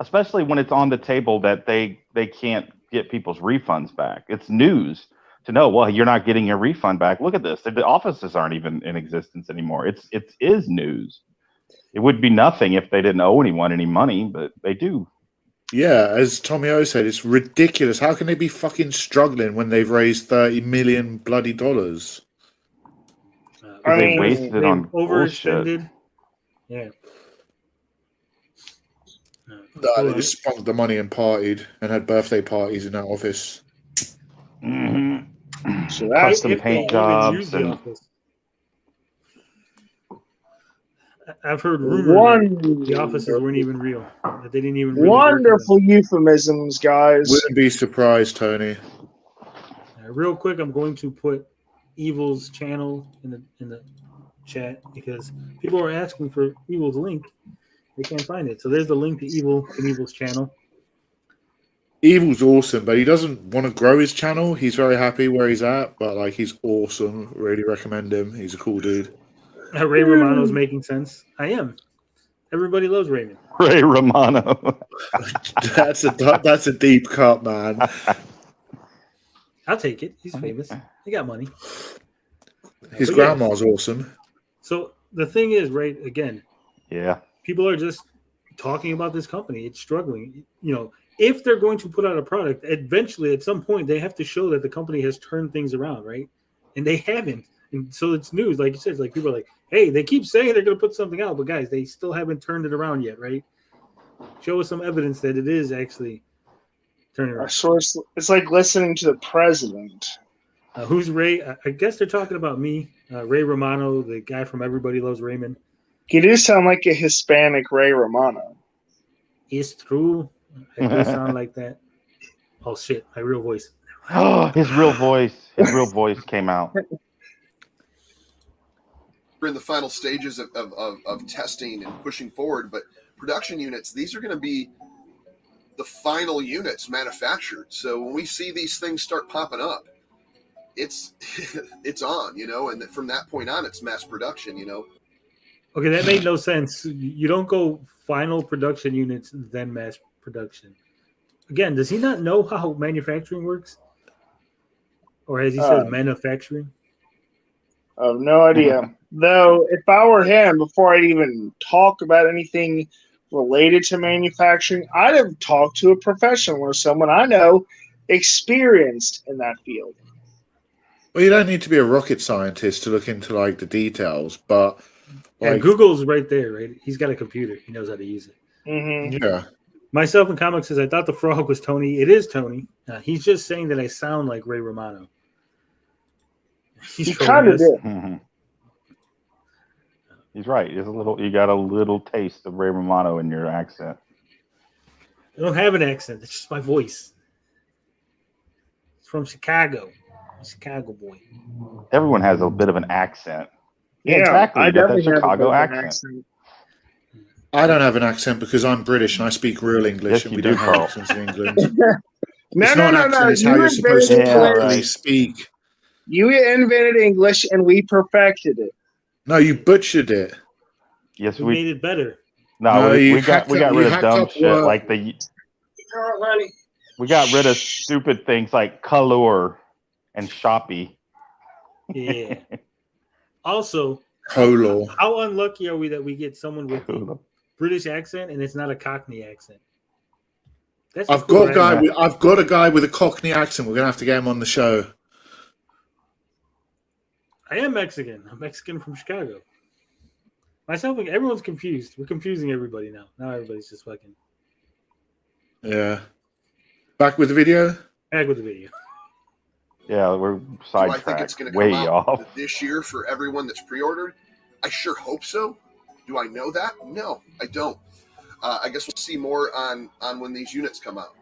especially when it's on the table that they can't get people's refunds back. It's news to know, well, you're not getting your refund back. Look at this. The offices aren't even in existence anymore. It is news. It would be nothing if they didn't owe anyone any money, but they do. Yeah, as Tommy O said, it's ridiculous. How can they be fucking struggling when they've raised $30 million bloody dollars? They wasted it on overextended. bullshit. Yeah. They just spunked the money and partied and had birthday parties in that office. Mm-hmm. So that's Custom paint jobs and I've heard rumors that the offices weren't even real. That they didn't even really wonderful euphemisms, guys. Wouldn't be surprised, Tony. Real quick, I'm going to put Evil's channel in the chat because people are asking for Evil's link. They can't find it. So there's the link to Evil's channel. Evil's awesome, but he doesn't want to grow his channel. He's very happy where he's at, but he's awesome. Really recommend him. He's a cool dude. Ray Romano's making sense. I am. Everybody loves Raymond. Ray Romano. That's a deep cut, man. I'll take it. He's famous. He got money. His grandma's awesome. So the thing is, right, again, yeah, people are just talking about this company. It's struggling. If they're going to put out a product, eventually at some point they have to show that the company has turned things around, right? And they haven't. And so it's news, like you said, like people are like, hey, they keep saying they're going to put something out, but guys, they still haven't turned it around yet, right? Show us some evidence that it is actually turning around. It's like listening to the president. Who's Ray? I guess they're talking about me, Ray Romano, the guy from Everybody Loves Raymond. He does sound like a Hispanic Ray Romano. It's true. I do sound like that. Oh shit, my real voice. His real voice came out. We're in the final stages of testing and pushing forward, but production units, these are going to be the final units manufactured. So when we see these things start popping up, it's on, and from that point on, it's mass production, Okay, that made no sense. You don't go final production units, then mass production. Again, does he not know how manufacturing works? Or as he says, manufacturing? I have no idea. Though, if I were him, before I'd even talk about anything related to manufacturing, I'd have talked to a professional or someone I know experienced in that field. Well, you don't need to be a rocket scientist to look into the details, but Google's right there, right? He's got a computer. He knows how to use it. Mm-hmm. Yeah. Myself in comics says I thought the frog was Tony. It is Tony. He's just saying that I sound like Ray Romano. He kind of did. Mm-hmm. He's right. You got a little taste of Ray Romano in your accent. I don't have an accent. It's just my voice. It's from Chicago. I'm a Chicago boy. Everyone has a bit of an accent. Yeah, exactly. I definitely have that Chicago have accent. I don't have an accent because I'm British and I speak real English, Yes, and you we do, don't have Carl. accents in England. No, It's not an accent, it's how you're supposed to properly speak. You invented English and we perfected it. No, you butchered it. Yes, We made it better. No, we got rid of dumb up shit work. like we got rid of stupid things like color and shoppy. Yeah. Also, Color. how unlucky are we that we get someone with a British accent and it's not a Cockney accent? That's I've got a guy with a Cockney accent. We're gonna have to get him on the show. I am Mexican. I'm Mexican from Chicago. Myself, everyone's confused. We're confusing everybody now. Now everybody's just fucking. Yeah. Back with the video? Back with the video. Yeah, we're Do I think it's sidetracked. going to Way come out off. this year for everyone that's pre-ordered? I sure hope so. Do I know that? No, I don't. I guess we'll see more on when these units come out.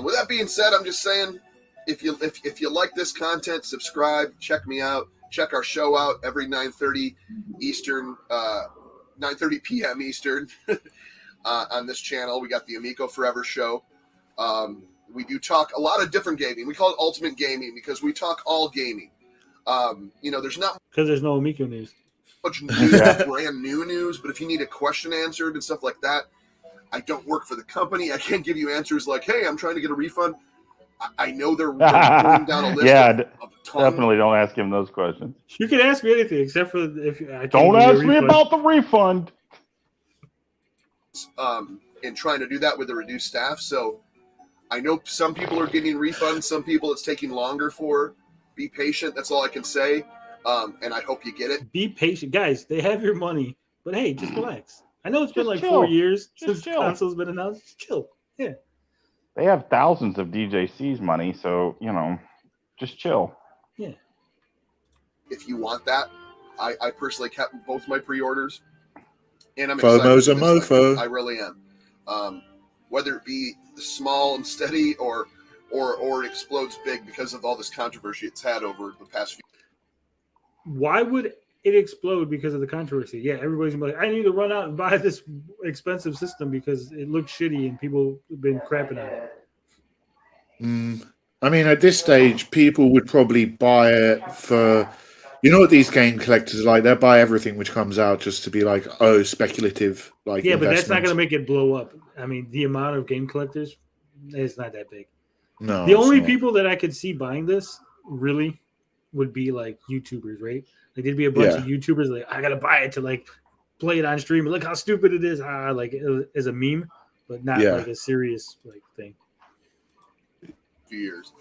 With that being said, I'm just saying, if you like this content, subscribe, check me out, check our show out every 9:30 Eastern, 9:30 p.m. Eastern on this channel. We got the Amico Forever show. We do talk a lot of different gaming. We call it Ultimate Gaming because we talk all gaming. There's not Because there's no Amico news. much new, brand new news, but if you need a question answered and stuff like that, I don't work for the company. I can't give you answers like, hey, I'm trying to get a refund. I know they're going down a list of definitely don't ask him those questions. You can ask me anything except for if I can't Don't give you a ask me refund. about the refund. And trying to do that with a reduced staff. So I know some people are getting refunds. Some people it's taking longer for. Be patient. That's all I can say. And I hope you get it. Be patient. Guys, they have your money. But hey, just relax. I know it's been Just like chill. 4 years Just since the chill. console's been announced. Just chill. Yeah. They have thousands of DJC's money, so just chill. Yeah. If you want that, I personally kept both my pre-orders. And I'm excited. FOMO's a for this thing. mofo. I really am. Whether it be small and steady or it explodes big because of all this controversy it's had over the past few. Why would it explode because of the controversy? Yeah, everybody's gonna be like, I need to run out and buy this expensive system because it looks shitty and people have been crapping on it. I mean, at this stage, people would probably buy it for, what these game collectors are like. They'll buy everything which comes out just to be like, oh, speculative. Like, Yeah, but that's not investment. going to make it blow up. I mean, the amount of game collectors is not that big. No, The it's only not. people that I could see buying this really would be like YouTubers, right? Like there'd be a bunch of YouTubers like, I gotta buy it to like play it on stream and look how stupid it is, like as a meme, but not like a serious like thing. Few years.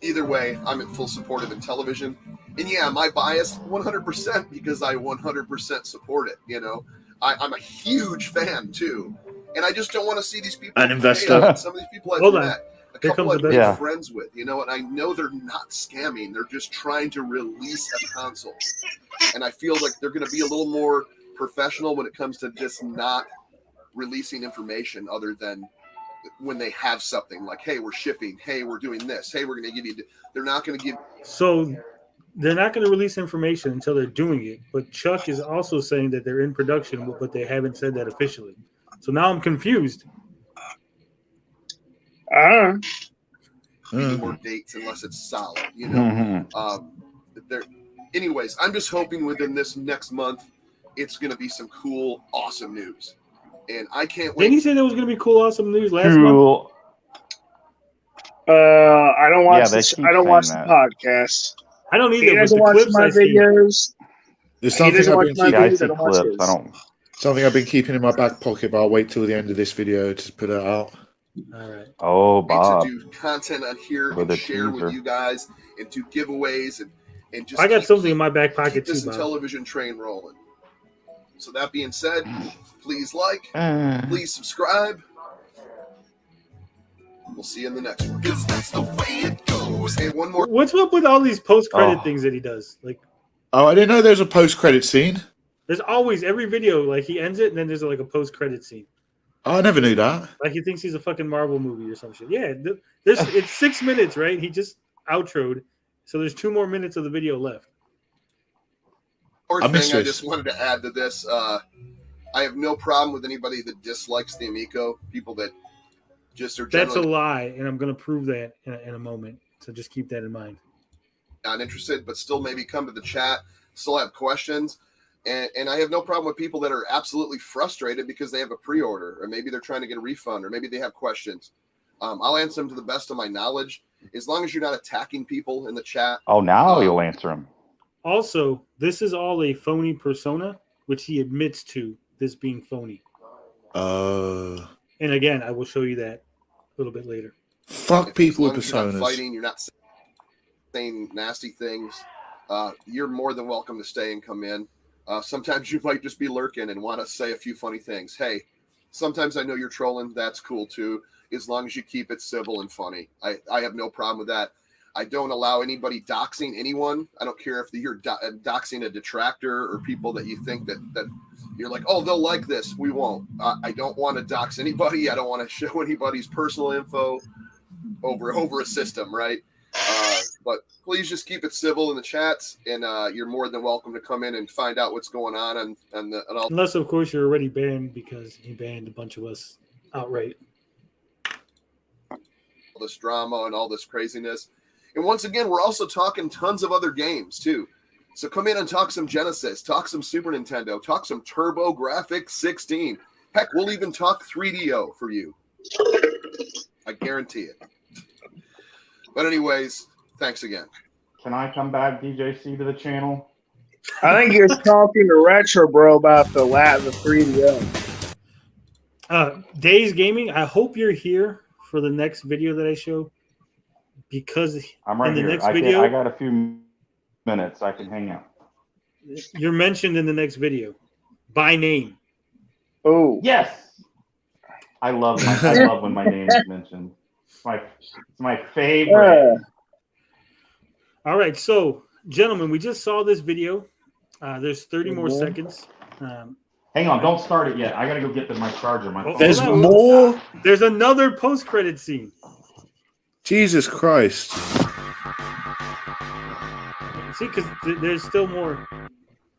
Either way, I'm in full support of Intellivision, and yeah, my bias 100% because I 100% support it. I'm a huge fan too, and I just don't want to see these people. An investor. Some of these people I've Hold on. met, a Here couple comes I've the been best. friends with, and I know they're not scamming. They're just trying to release a console, and I feel like they're going to be a little more professional when it comes to just not releasing information other than when they have something like, hey, we're shipping, hey, we're doing this, hey, we're going to give you. They're not going to give. So they're not going to release information until they're doing it. But Chuck is also saying that they're in production, but they haven't said that officially. So now I'm confused. More dates unless it's solid, Anyways, I'm just hoping within this next month, it's going to be some cool, awesome news, and I can't wait. Didn't he say there was going to be cool, awesome news last month? Cool. I don't watch Yeah, they this. keep I don't watch the saying podcast. I don't He either. But doesn't the watch clips my I see. videos. There's He something doesn't I've watch been my keeping, Yeah, I videos. I see don't watch clips. his. I don't. something I've been keeping in my back pocket, but I'll wait till the end of this video to put it out. All right. Oh, Bob. To do content on here With and a share teaser. with you guys and do giveaways and just I got keep- something in my back keep pocket this too, Bob. television train rolling. So that being said, please like, Uh, please subscribe. We'll see you in the next one. 'Cause that's the way it goes. Hey, one more. What's up with all these post-credit Oh. things that he does? Like, Oh, I didn't know there's a post-credit scene. there's always every video like he ends it and then there's like a post-credit scene. Oh, I never knew that. Like he thinks he's a fucking Marvel movie or some shit. Yeah, it's 6 minutes, right? He just outroed, so there's 2 more minutes of the video left. More I thing missed I this. just wanted to add to this. I have no problem with anybody that dislikes the Amico. People that just are That's a generally lie, and I'm gonna prove that in a moment. So just keep that in mind. not interested, but still maybe come to the chat, still have questions. And I have no problem with people that are absolutely frustrated because they have a pre-order, or maybe they're trying to get a refund, or maybe they have questions. I'll answer them to the best of my knowledge, as long as you're not attacking people in the chat. oh, now you'll answer him. Also, this is all a phony persona, which he admits to this being phony. Uh, And again, I will show you that a little bit later. fuck people with As long as you're not personas. fighting, you're not saying nasty things. You're more than welcome to stay and come in. Sometimes you might just be lurking and want to say a few funny things. Hey, sometimes I know you're trolling. That's cool too, as long as you keep it civil and funny. I have no problem with that. I don't allow anybody doxing anyone. I don't care if you're doxing a detractor or people that you think that you're like, oh, they'll like this. We won't. I don't want to dox anybody. I don't want to show anybody's personal info over a system, right? But please just keep it civil in the chats, and you're more than welcome to come in and find out what's going on. Unless, of course, you're already banned because he banned a bunch of us outright. All this drama and all this craziness. And once again, we're also talking tons of other games, too. So come in and talk some Genesis, talk some Super Nintendo, talk some TurboGrafx 16. Heck, we'll even talk 3DO for you. I guarantee it. But anyways, thanks again. Can I come back, DJC, to the channel? I think you're talking to Retro Bro about the 3DO. Days Gaming, I hope you're here for the next video that I show. Because I'm right in the here. next video, I got a few minutes. I can hang out. You're mentioned in the next video by name. Oh, Yes. I love when my name is mentioned. It's my favorite. All right, so gentlemen, we just saw this video. There's 30 more seconds. Hang on, don't start it yet. I gotta go get my charger. My phone. There's more. There's another post-credit scene. Jesus Christ. See, because there's still more.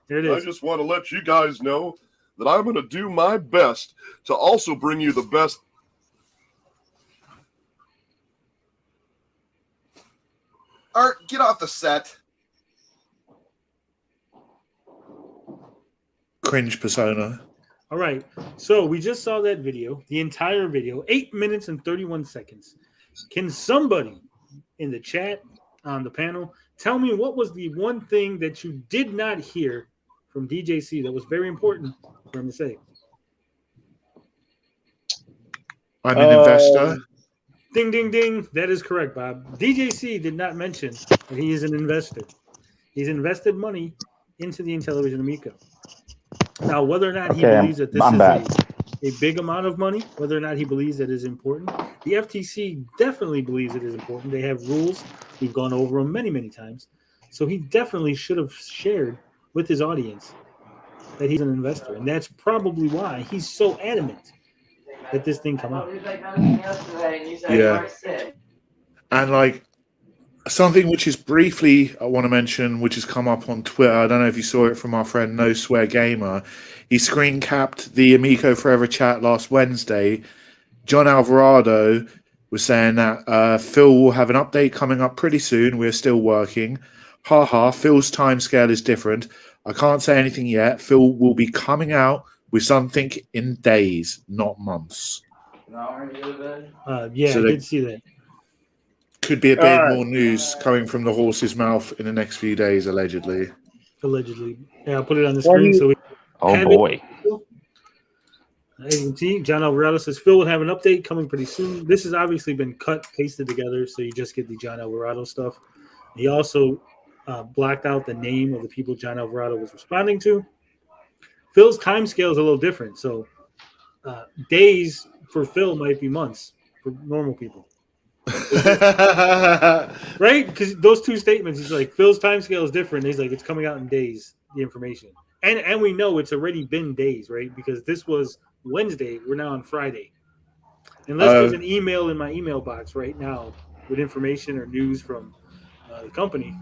There it is. I just want to let you guys know that I'm going to do my best to also bring you the best. Art, get off the set. Cringe persona. All right, so we just saw that video, the entire video, 8 minutes and 31 seconds. Can somebody in the chat on the panel tell me what was the one thing that you did not hear from DJC that was very important for him to say? I'm an investor. Ding, ding, ding. That is correct, Bob. DJC did not mention that he is an investor. He's invested money into the Intellivision Amico. Now, whether or not he believes that this is a big amount of money, whether or not he believes that is important, the FTC definitely believes it is important. They have rules. We've gone over them many, many times. So he definitely should have shared with his audience that he's an investor. And that's probably why he's so adamant that this thing come out. Yeah. And like something which is briefly I want to mention, which has come up on Twitter. I don't know if you saw it from our friend No Swear Gamer. He screen capped the Amico Forever chat last Wednesday. John Alvarado was saying that Phil will have an update coming up pretty soon. We're still working. Haha, Phil's timescale is different. I can't say anything yet. Phil will be coming out with something in days, not months. Yeah, So I did see that. Could be a bit more news coming from the horse's mouth in the next few days, allegedly. Allegedly. Yeah, I'll put it on the screen so we Oh boy. As you can see, John Alvarado says Phil will have an update coming pretty soon. This has obviously been cut, pasted together, so you just get the John Alvarado stuff. He also blacked out the name of the people John Alvarado was responding to. Phil's time scale is a little different, so days for Phil might be months for normal people. Right? Because those two statements, he's like, Phil's time scale is different. He's like, it's coming out in days, the information. And we know it's already been days, right? Because this was Wednesday. We're now on Friday. Unless there's an email in my email box right now with information or news from the company,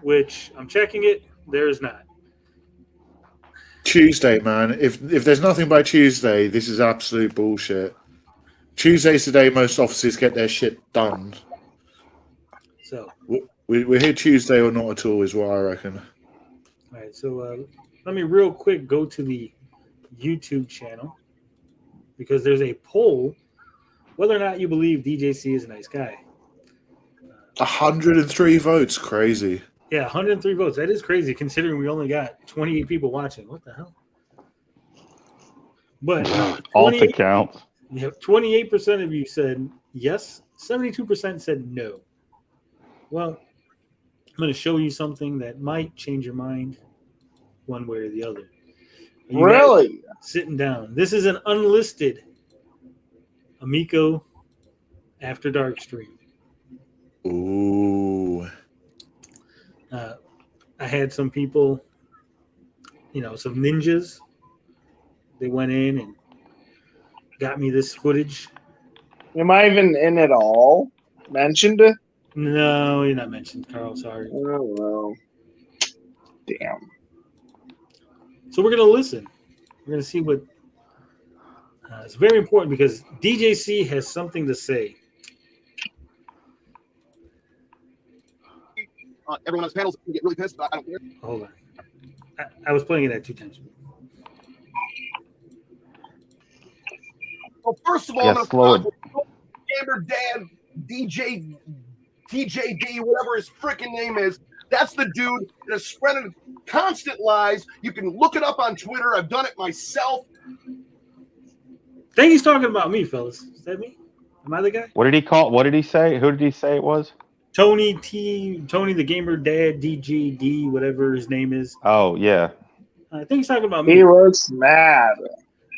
which I'm checking it, there's not. Tuesday, man. If there's nothing by Tuesday, this is absolute bullshit. Tuesday's the day most offices get their shit done. So we're here Tuesday or not at all is what I reckon. All right, so let me real quick go to the YouTube channel because there's a poll whether or not you believe DJC is a nice guy. 103 votes, crazy. Yeah, 103 votes. That is crazy considering we only got 28 people watching. What the hell? But all to count. Yeah, 28% of you said yes. 72% said no. Well, I'm going to show you something that might change your mind one way or the other. Really? Sitting down. This is an unlisted Amico After Dark stream. Ooh. I had some people, some ninjas. They went in and got me this footage. Am I even in it all? Mentioned? No, you're not mentioned, Carl. Sorry. Oh, well. Damn. So we're going to listen. We're going to see what... it's very important because DJC has something to say. Everyone on this panel is going to get really pissed. I don't care. Hold on. I was playing it at 2 times. Well, first of all, Yeah, I'm going to slow it. Gamer Dad, DJ, TJD, whatever his freaking name is. That's the dude that is spreading constant lies. You can look it up on Twitter. I've done it myself. I think he's talking about me, fellas. Is that me? Am I the guy? What did he call? What did he say? Who did he say it was? Tony the Gamer Dad, DJD, whatever his name is. Oh yeah. I think he's talking about me. He looks mad.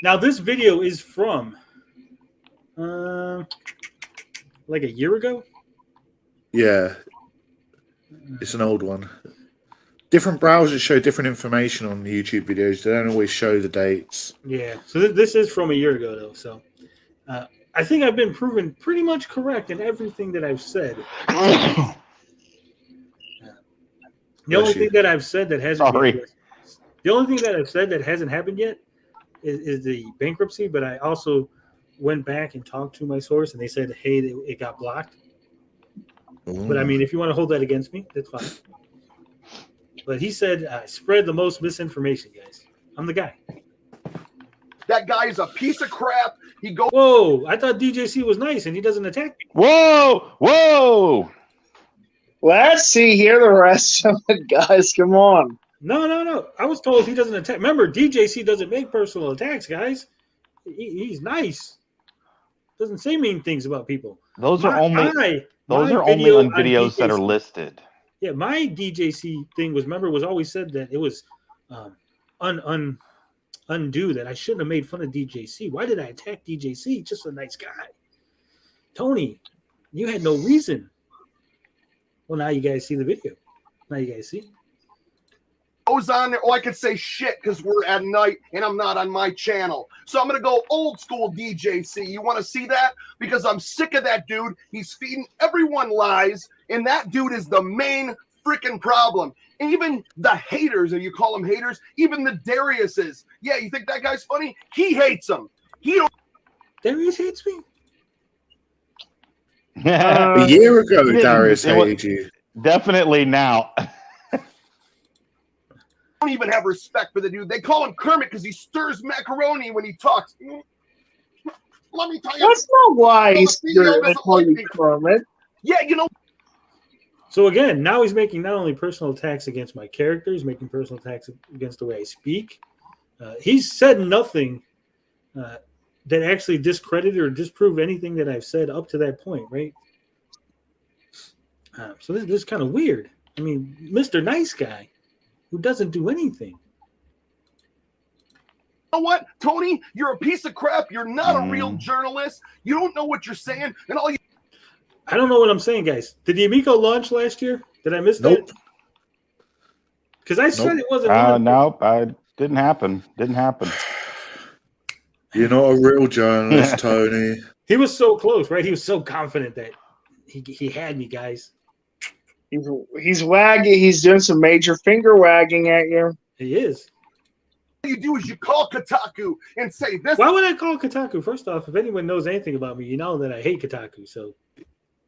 Now this video is from like a year ago. Yeah. It's an old one. Different browsers show different information on YouTube videos. They don't always show the dates. Yeah. So this is from a year ago, though. So I think I've been proven pretty much correct in everything that I've said. The only thing that I've said that hasn't happened yet is the bankruptcy. But I also went back and talked to my source, and they said, "Hey, it got blocked." Ooh. But I mean, if you want to hold that against me, that's fine. But he said, I spread the most misinformation, guys. I'm the guy. That guy is a piece of crap. He goes. Whoa, I thought DJC was nice and he doesn't attack me. Whoa! Let's see here the rest of it, guys. Come on. No. I was told he doesn't attack. Remember, DJC doesn't make personal attacks, guys. He's nice. Doesn't say mean things about people. Those are only on video videos that are DJC. listed. Yeah, my DJC thing was always said that it was undo that I shouldn't have made fun of DJC. Why did I attack DJC? Just a nice guy. Tony, you had no reason. Well, now you guys see the video. Now you guys see. Goes on there. Oh, I could say shit because we're at night and I'm not on my channel. So I'm going to go old school DJC. You want to see that? Because I'm sick of that dude. He's feeding everyone lies. And that dude is the main freaking problem. And even the haters, if you call them haters, even the Dariuses. Yeah, you think that guy's funny? He hates them. He don't. Darius hates me? A year ago, Darius hated you. Definitely now. Don't even have respect for the dude. They call him Kermit because he stirs macaroni when he talks. Let me tell you. That's not why he's CEO doesn't like me. Kermit. Yeah, you know. So again, now he's making not only personal attacks against my character, he's making personal attacks against the way I speak. He's said nothing that actually discredited or disproved anything that I've said up to that point, right? So this is kind of weird. I mean, Mr. Nice Guy, who doesn't do anything. You know what, Tony? You're a piece of crap. You're not a real journalist. You don't know what you're saying, and all you. I don't know what I'm saying, guys. Did the Amico launch last year? Did I miss Nope. that? Because I said it wasn't. Nope, didn't happen. You're not a real journalist, Tony. He was so close, right? He was so confident that he had me, guys. He's wagging. He's doing some major finger wagging at you. He is. What you do is you call Kotaku and say this. Why would I call Kotaku? First off, if anyone knows anything about me, you know that I hate Kotaku. So,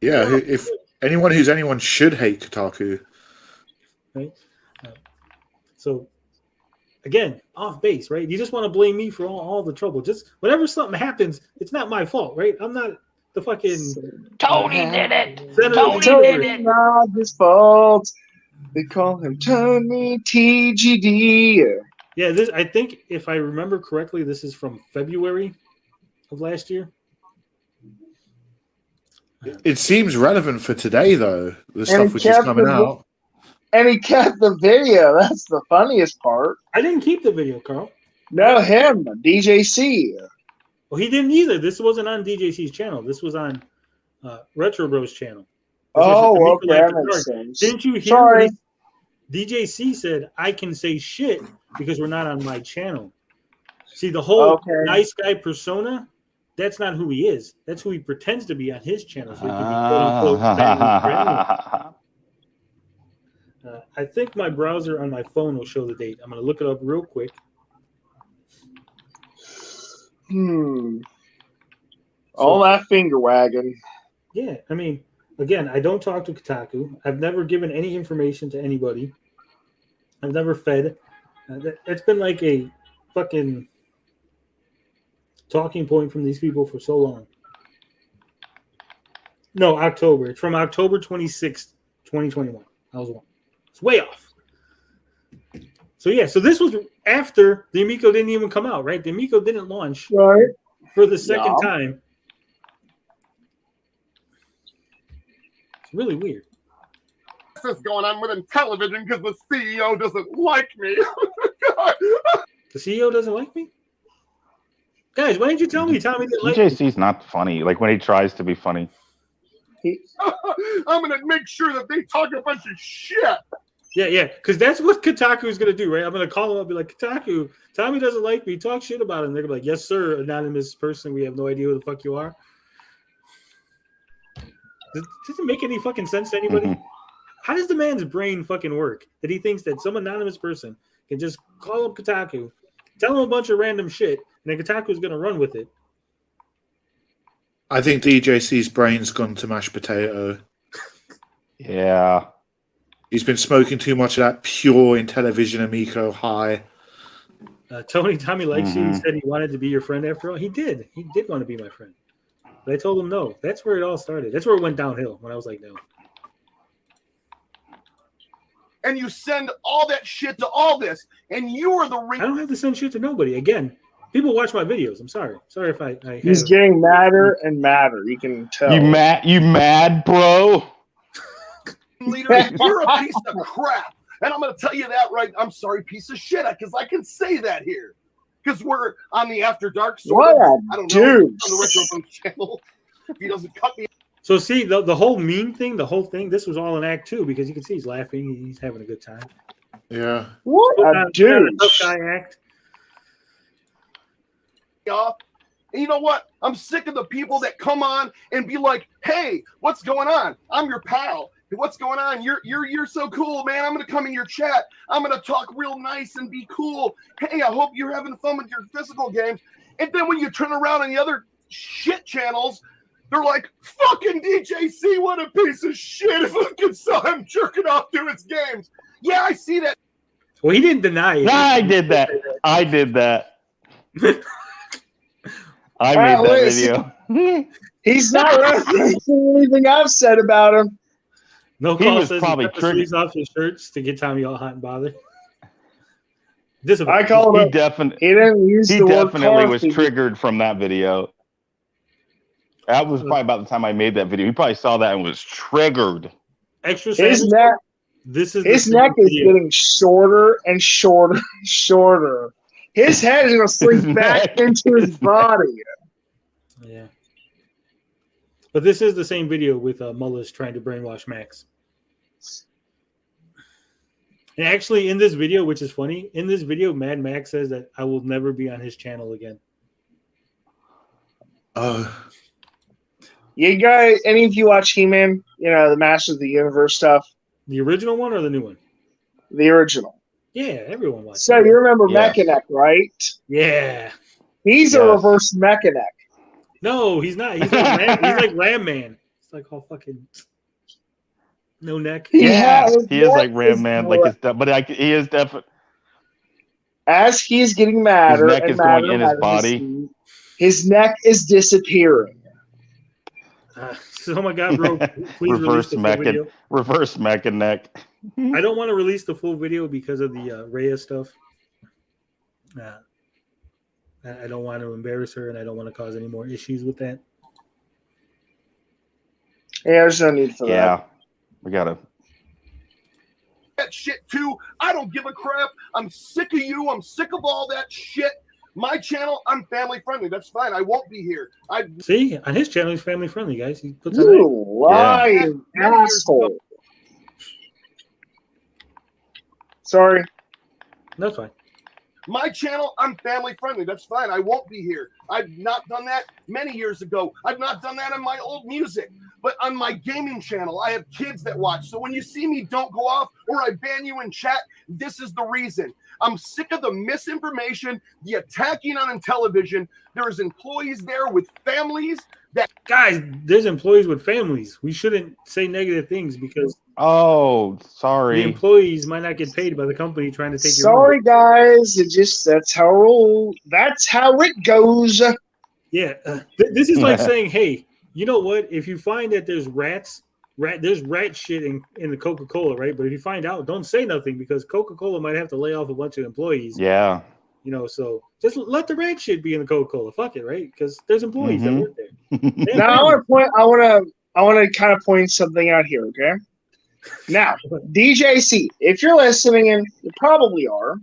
Yeah, if anyone who's anyone should hate Kotaku. right. So, again, off base, right? You just want to blame me for all the trouble. Just whenever something happens, it's not my fault, right? I'm not the fucking Tony did it. Tony did it. Not his fault. They call him Tony TGD. Yeah, I think if I remember correctly, this is from February of last year. It seems relevant for today, though. The stuff which is coming out. And he kept the video. That's the funniest part. I didn't keep the video, Carl. No, him, DJC. Well, he didn't either. This wasn't on DJC's channel. This was on Retro Bros channel. That's why I said Oh, Amico okay, left that the makes dark. sense. Didn't you hear Sorry. what DJC said? I can say shit because we're not on my channel. See, the whole nice guy persona, that's not who he is. That's who he pretends to be on his channel, so he can be quote-unquote family friendly. I think my browser on my phone will show the date. I'm going to look it up real quick. All that finger wagging. Yeah, I mean, again, I don't talk to Kotaku. I've never given any information to anybody. I've never fed. It's been like a fucking talking point from these people for so long. No, October. It's from October 26th, 2021. I was wrong. It's way off. So yeah, so this was after the Amico didn't even come out, right? The Amico didn't launch for the second time. It's really weird. What's going on with Intellivision because the CEO doesn't like me? The CEO doesn't like me? Guys, why didn't you tell me Tommy didn't like me? DJC's not funny. Like when he tries to be funny. I'm gonna make sure that they talk a bunch of shit. Yeah, because that's what Kotaku is gonna do, right? I'm gonna call him up and be like, Kotaku, Tommy doesn't like me. Talk shit about him. They're gonna be like, yes, sir, anonymous person. We have no idea who the fuck you are. Does it make any fucking sense to anybody? Mm-hmm. How does the man's brain fucking work that he thinks that some anonymous person can just call up Kotaku, tell him a bunch of random shit, and then Kotaku is gonna run with it? I think DJC's brain's gone to mashed potato. Yeah. He's been smoking too much of that pure Intellivision Amico high. Tommy likes you. He said he wanted to be your friend after all. He did. He did want to be my friend. But I told him no. That's where it all started. That's where it went downhill when I was like, no. And you send all that shit to all this, and you are the I don't have to send shit to nobody. Again, people watch my videos. I'm sorry. Sorry if I He's getting madder and madder. You can tell. You mad, bro? leader. You're a piece of crap. And I'm going to tell you that right. I'm sorry, piece of shit, because I can say that here. Because we're on the After Dark sort of. I don't know. On the Retro Boom channel. If he doesn't cut me. So see, the whole meme thing, the whole thing, this was all in Act 2 because you can see he's laughing. He's having a good time. Yeah. What a dude. Tough guy act. Off. And you know what? I'm sick of the people that come on and be like, "Hey, what's going on? I'm your pal. What's going on? You're so cool, man. I'm gonna come in your chat. I'm gonna talk real nice and be cool. Hey, I hope you're having fun with your physical games." And then when you turn around on the other shit channels, they're like, "Fucking DJC, what a piece of shit! If I could saw him jerking off to his games." Yeah, I see that. Well, he didn't deny it. I did that. I made that video. He's not referencing anything I've said about him. No He call was says probably he cut the sleeves off his shirts to get Tommy all hot and bothered. I call him. He didn't use the word definitely was coffee. triggered from that video. That was probably about the time I made that video. He probably saw that and was triggered. Extra his neck. His neck is getting shorter and shorter and shorter. His head is going to slink back into his body. Yeah. But this is the same video with Mullis trying to brainwash Max. And actually, in this video, which is funny, in this video, Mad Max says that I will never be on his channel again. You guys, any of you watch He-Man? You know, the Masters of the Universe stuff? The original one or the new one? The original. Yeah, everyone watches. So you remember Mechaneck, right? Yeah. He's a reverse Mechaneck. No, he's not. He's like Ram Man. It's like all fucking no neck. Yeah, he is like Ram Man. He is definitely. As he's getting madder, his neck is going in his body. His neck is disappearing. Oh my God, bro! Please release the full video. Reverse mech and neck. I don't want to release the full video because of the Rhea stuff. I don't want to embarrass her, and I don't want to cause any more issues with that. Yeah, there's no need for that. Yeah, we gotta. That shit too. I don't give a crap. I'm sick of you. I'm sick of all that shit. My channel, I'm family friendly. That's fine. I won't be here. See, on his channel, he's family friendly, guys. He puts out You lying asshole. Sorry. That's fine. My channel, I'm family friendly. That's fine. I won't be here. I've not done that many years ago. I've not done that on my old music. But on my gaming channel, I have kids that watch. So when you see me don't go off or I ban you in chat, this is the reason. I'm sick of the misinformation, the attacking on Intellivision. There's employees there with families that... Guys, there's employees with families. We shouldn't say negative things because Oh, sorry. the employees might not get paid by the company trying to take your Sorry, guys. That's how it rolls. That's how it goes. Yeah, this is like saying, hey, you know what? If you find that there's there's rat shit in the Coca-Cola, right? But if you find out, don't say nothing because Coca-Cola might have to lay off a bunch of employees. Yeah. You know, so just let the rat shit be in the Coca-Cola. Fuck it, right? Because there's employees that work there. Now I want to kind of point something out here, okay? Now, DJC, if you're listening, and you probably are,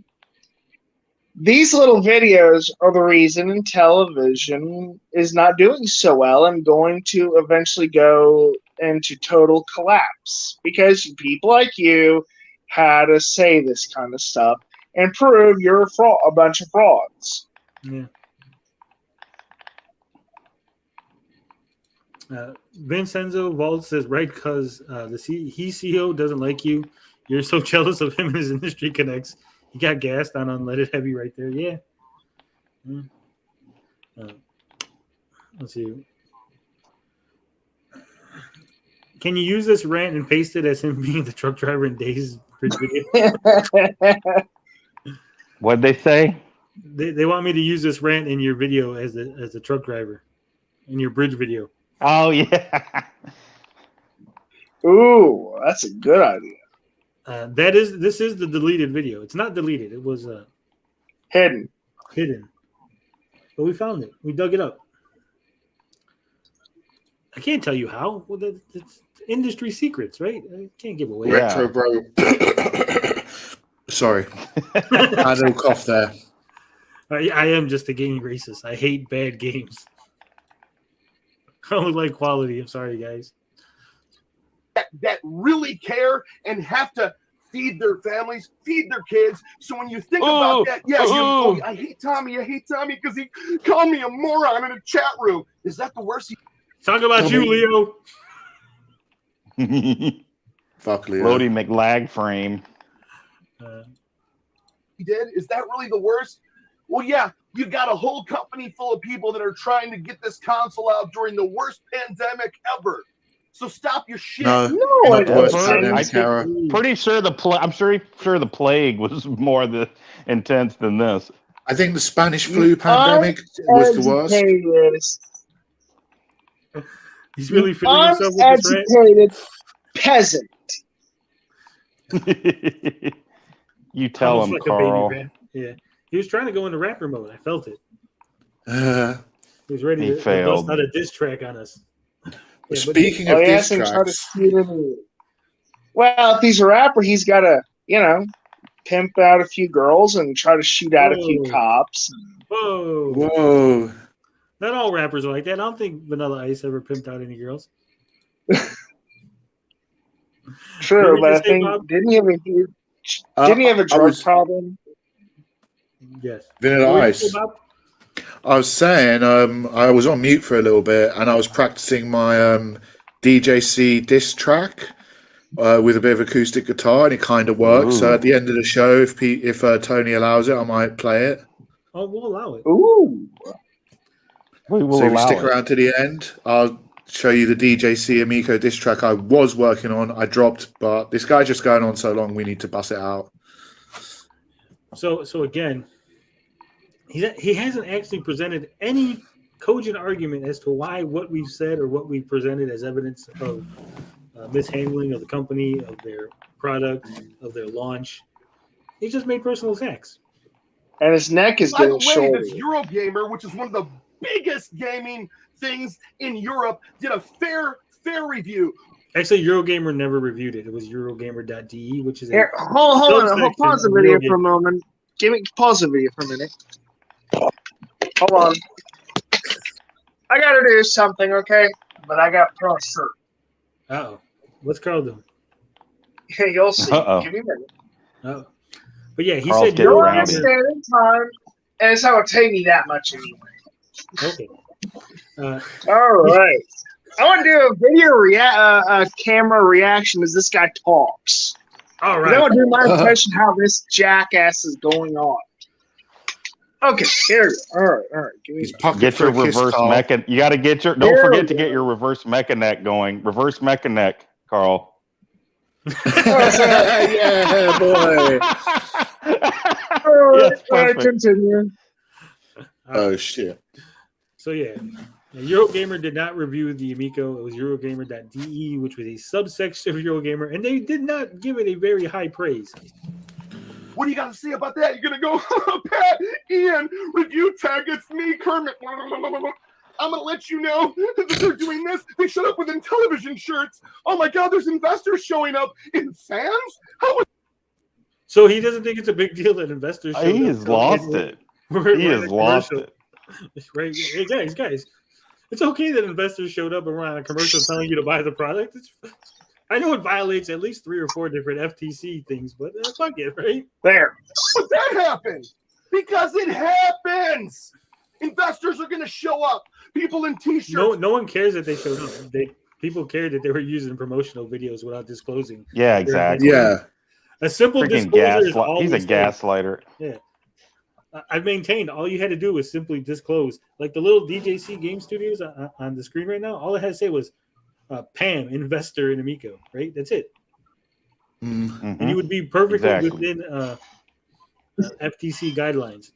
these little videos are the reason Intellivision is not doing so well and going to eventually go into total collapse because people like you had to say this kind of stuff and prove you're a bunch of frauds. Yeah. Vincenzo Vault says, right, because the CEO doesn't like you. You're so jealous of him and his industry connects. He got gassed on unleaded heavy right there. Yeah. Let's see. Can you use this rant and paste it as him being the truck driver in Days Bridge video? What'd they say? They want me to use this rant in your video as a truck driver in your bridge video. Oh, yeah. Ooh, that's a good idea. This is the deleted video. It's not deleted. It was Hidden. But we found it. We dug it up. I can't tell you how. Well, it's industry secrets, right? I can't give away. Yeah. Retro bro. Sorry. I had a little cough there. I am just a gaming racist. I hate bad games. I don't like quality. I'm sorry, guys. That really care and have to feed their families, feed their kids. So when you think about that, I hate Tommy because he called me a moron in a chat room. Is that the worst? Talk about you, Leo. Fuck Leo. Lodi McLag frame. He did? Is that really the worst? Well, yeah, you got a whole company full of people that are trying to get this console out during the worst pandemic ever. So stop your shit. No, No, not the worst I pandemic think- era. Pretty sure I'm sure the plague was more intense than this. I think the Spanish flu pandemic was the worst. Uneducated, He's really feeling himself with this rant. uneducated peasant. You tell Almost him, like a Carl. baby rant. Yeah. He was trying to go into rapper mode. I felt it. He was ready He to failed. bust out a diss track on us. Yeah, but Speaking of diss tracks, Well, if he's a rapper, he's got to, pimp out a few girls and try to shoot out a few Whoa. cops. whoa. whoa, Not all rappers are like that. I don't think Vanilla Ice ever pimped out any girls. True, What but did I you say, think Bob? didn't he have a drug problem? Yes. Vanilla What did you say, Ice. Bob? I was saying, I was on mute for a little bit, and I was practicing my DJC diss track with a bit of acoustic guitar, and it kind of works. So Ooh. at the end of the show, if Tony allows it, I might play it. Oh, we'll allow it. Ooh. We will So if you allow stick it. around to the end, I'll show you the DJC Amico diss track I was working on. I dropped, but this guy's just going on so long, we need to bust it out. So again, he hasn't actually presented any cogent argument as to why what we've said or what we've presented as evidence of mishandling of the company, of their product, of their launch. He just made personal attacks. And his neck is By the getting way, shorter. this Eurogamer, which is one of the biggest gaming things in Europe, did a fair review. Actually, Eurogamer never reviewed it. It was Eurogamer.de, which is a Here, hold on. subsection Pause the of video Eurogamer. for a moment. Pause the video for a minute. Hold on. I gotta do something, okay? But I got pro shirt. Uh-oh. What's Carl doing? Yeah, you'll see. Uh-oh. Give me a minute. Oh. But yeah, he Carl's said getting Euro Don't around Gamer. understand in time, and it's not gonna take me that much anyway. Okay. All right. I want to do a video camera reaction as this guy talks. All I right. want to do my impression how this jackass is going on. Okay, here we go. All right. Give me He's a pocket Get your for a kiss, reverse Carl. mecha. You got to get your. There Don't forget we to get go. your reverse mecha neck going. Reverse mecha neck, Carl. Yeah, boy. All right, Yes, perfect. continue. Oh shit. So yeah, Eurogamer did not review the Amico. It was Eurogamer.de, which was a subsection of Eurogamer, and they did not give it a very high praise. What do you got to say about that? You're going to go, Pat, Ian, review tag, it's me, Kermit. I'm going to let you know that they're doing this. They showed up with Intellivision shirts. Oh my God, there's investors showing up in fans? So he doesn't think it's a big deal that investors. showed He up. has lost it. He has lost it. Right, hey guys, it's okay that investors showed up and were on a commercial telling you to buy the product. I know it violates at least 3 or 4 different FTC things, but fuck it, right? There. But that happened because it happens. Investors are going to show up. People in T-shirts. No one cares that they showed up. People cared that they were using promotional videos without disclosing. Yeah, exactly. Yeah. A simple Freaking disclosure is all He's a we say. gaslighter. Yeah. I've maintained all you had to do was simply disclose. Like the little DJC Game Studios on the screen right now, all it had to say was Pam, investor in Amico, right? That's it. Mm. And you would be perfectly Exactly. within FTC guidelines.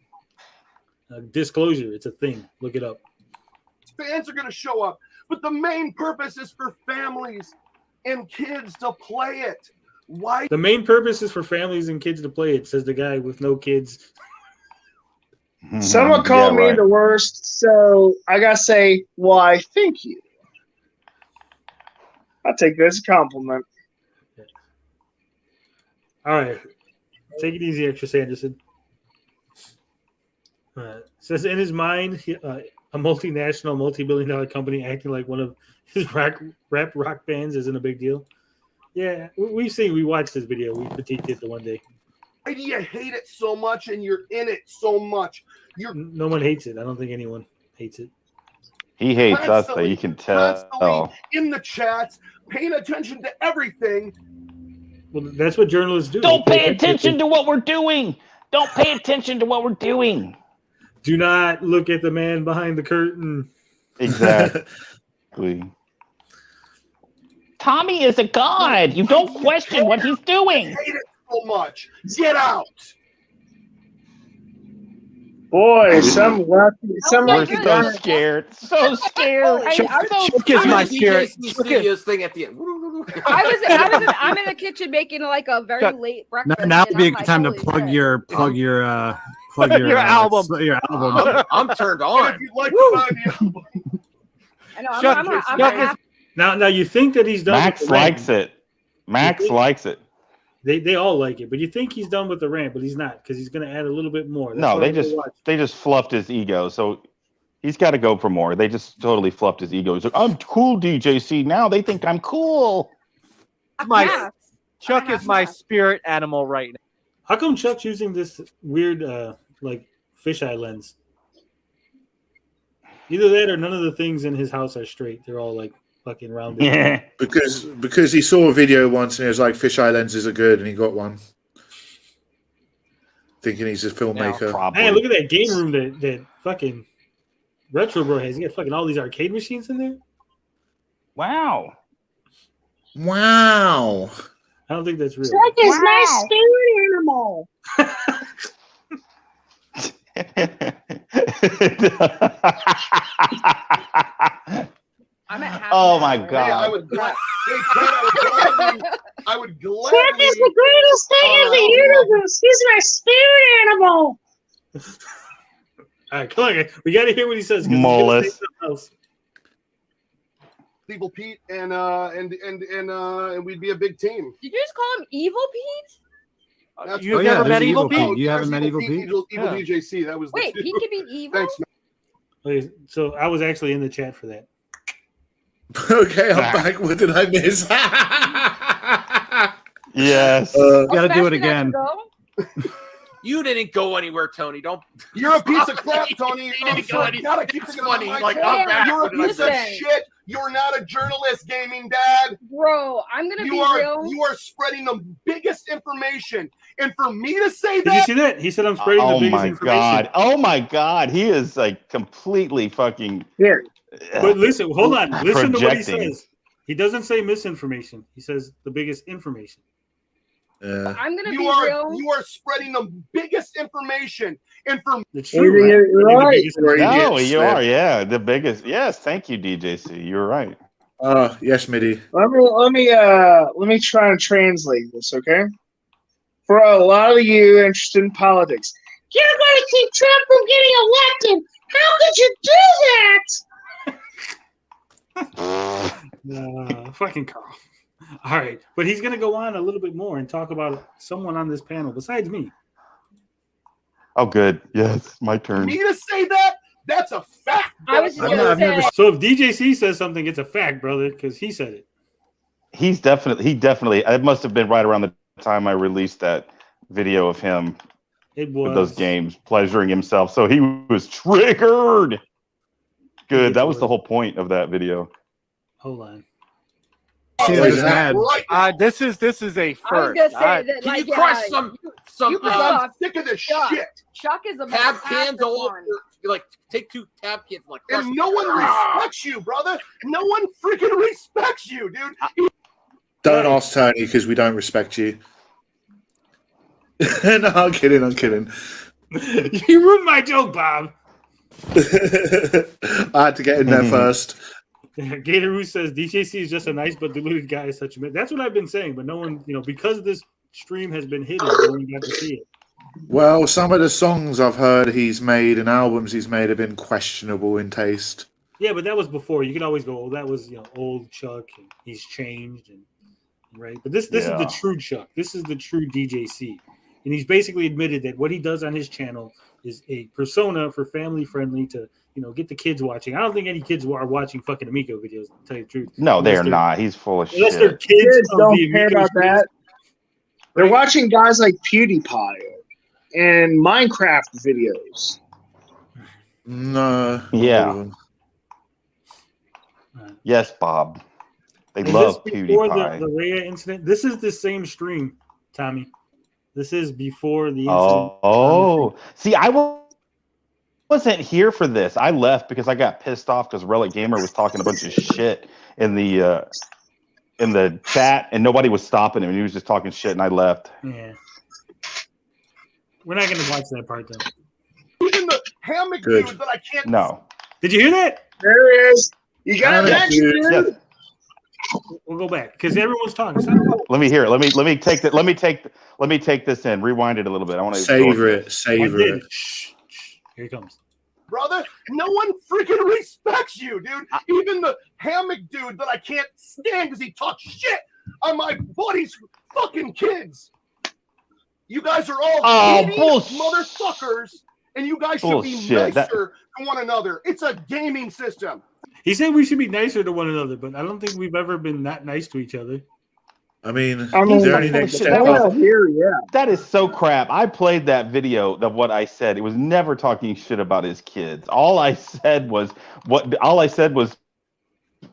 Disclosure, it's a thing. Look it up. Fans are going to show up. But the main purpose is for families and kids to play it. Why? The main purpose is for families and kids to play it, says the guy with no kids. Someone called me the worst, so I gotta say, why, thank you. I'll take this as a compliment. All right. Take it easy, Extra Sanderson. Says in his mind, a multinational, multi-billion-dollar company acting like one of his rap rock bands isn't a big deal. Yeah, we watched this video. We critiqued it the one day. Why do you hate it so much and you're in it so much? No one hates it. I don't think anyone hates it. He hates us, though. You can tell. Constantly in the chats, paying attention to everything. Well, that's what journalists do. Don't pay attention to what we're doing. Don't pay attention to what we're doing. Do not look at the man behind the curtain. Exactly. Tommy is a god. You don't question what he's doing. I hate it so much. Get out. Boy, some lucky, some We're lucky so guy. scared. So scared. Choke is my spirit. DJC Studios thing at the end. I'm in the kitchen making like a very Chuck, late breakfast. Now would and be a I'm good like, time to holy plug shit. your Your album. album. I'm turned And on. if you'd like to buy the album, I know. Chuck, I'm Chuck happy. Now you think that he's done. Max with the rant. likes it. Max likes it. They all like it, but you think he's done with the rant, but he's not because he's going to add a little bit more. That's No, why they I'm gonna just watch. they just fluffed his ego. So he's got to go for more. They just totally fluffed his ego. He's like, I'm cool, DJC. Now they think I'm cool. Yeah. Chuck is my spirit animal right now. How come Chuck's using this weird like fisheye lens? Either that or none of the things in his house are straight. They're all like fucking rounded. Yeah. Because he saw a video once and he was like, fisheye lenses are good, and he got one. Thinking he's a filmmaker. Probably. Man, look at that game room that fucking Retro Bro has. He got fucking all these arcade machines in there. Wow. Wow. I don't think that's real. Chuck is my spirit animal. I'm at half Oh an my hour. hey, God. I would gladly. I would gladly. Chuck is the greatest thing in the universe. He's my spirit animal. All right, come on, guys. We got to hear what he says. 'Cause he's gonna say Mollis. something else. Evil Pete and we'd be a big team. Did you just call him Evil Pete? That's You've what- never met there's Evil Pete. Pete? You haven't met Evil Pete? Evil Yeah. DJC. That was the Wait, two. Pete could be evil? Thanks, man. Okay, so I was actually in the chat for that. Okay, I'm back. What did I miss? Yes. Gotta do it Fast enough again. to go? You didn't go anywhere, Tony. Don't. You're a piece of crap, Tony. You didn't go any- Gotta keep It's thinking about funny. my Like, dad. I'm back. You're a piece of Listen. shit. You're not a journalist, gaming dad. Bro, I'm gonna be You are real. you are spreading the biggest information, and for me to say Did you that, see that? He said I'm spreading the Oh biggest my information. god! Oh my god! He is like completely fucking. Here. But listen, hold on. Listen to what he Projecting. says. He doesn't say misinformation. He says the biggest information. I'm gonna be you are real. you are spreading the biggest information, and for It's You're true. Right? right. I mean, the biggest Right. information. No, Yes, you man. are. Yeah, the biggest. Yes, thank you, DJC. You're right. Yes, Midi. Let me try and translate this, okay? For a lot of you interested in politics, you're going to keep Trump from getting elected. How could you do that? Fucking Carl. All right, but he's gonna go on a little bit more and talk about someone on this panel besides me. Oh, good. Yes, my turn. me to say that, that's a fact. I was just I've gonna never say. So if DJC says something, it's a fact, brother, because he said it. He definitely. It must have been right around the time I released that video of him It was with those games, pleasuring himself. So he was triggered. Good. It's That was the worse. whole point of that video. Hold on. See, What this is is that? mad. Right. This is a I was first. gonna say that. Can like, you crush yeah, some you can I'm talk. sick of this Chuck. shit, Chuck is a tab fantastic cans all one. over? Like, take 2 tab cans, like, crush and them. no one respects you, brother. No one freaking respects you, dude. Don't ask Tony because we don't respect you. No, I'm kidding. You ruined my joke, Bob. I had to get in there first. Gatoroo says DJC is just a nice but deluded guy. Such a man. That's what I've been saying, but no one, because this stream has been hidden, no one got to see it. Well, some of the songs I've heard he's made and albums he's made have been questionable in taste. Yeah, but that was before. You can always go, "Oh, that was old Chuck, and he's changed," and right. But this is the true Chuck. This is the true DJC, and he's basically admitted that what he does on his channel is a persona for family friendly to get the kids watching. I don't think any kids are watching fucking Amico videos. To tell you the truth, No, Unless they're not. He's full of Unless they're shit. kids, Kids of don't the care Amico about streams. that. They're Right. watching guys like PewDiePie and Minecraft videos. No. Yeah. all of them. Yes, Bob. They Is love this before PewDiePie. the Rhea incident? This is the same stream, Tommy. This is before the incident. Oh, see, wasn't here for this. I left because I got pissed off because Relic Gamer was talking a bunch of shit in the chat, and nobody was stopping him. And he was just talking shit, and I left. Yeah. We're not going to watch that part, though. Even the hammock Good. dude that I can't. No. Did you hear that? There it is. You got Hammock that, dude. dude? Yes. We'll go back because everyone's talking. So- Let me hear it. Let me take that. Let me take this in. Rewind it a little bit. I want to Savor it. I Savor did. it. Shh. Here he comes. Brother, no one freaking respects you, dude. Even the hammock dude that I can't stand because he talks shit on my buddy's fucking kids. You guys are all hating motherfuckers, and you guys should be Bullshit. nicer to one another. It's a gaming system. He said we should be nicer to one another, but I don't think we've ever been that nice to each other. I mean, I mean, the only next that step was- up. here, yeah. That is so crap. I played that video of what I said. It was never talking shit about his kids. All I said was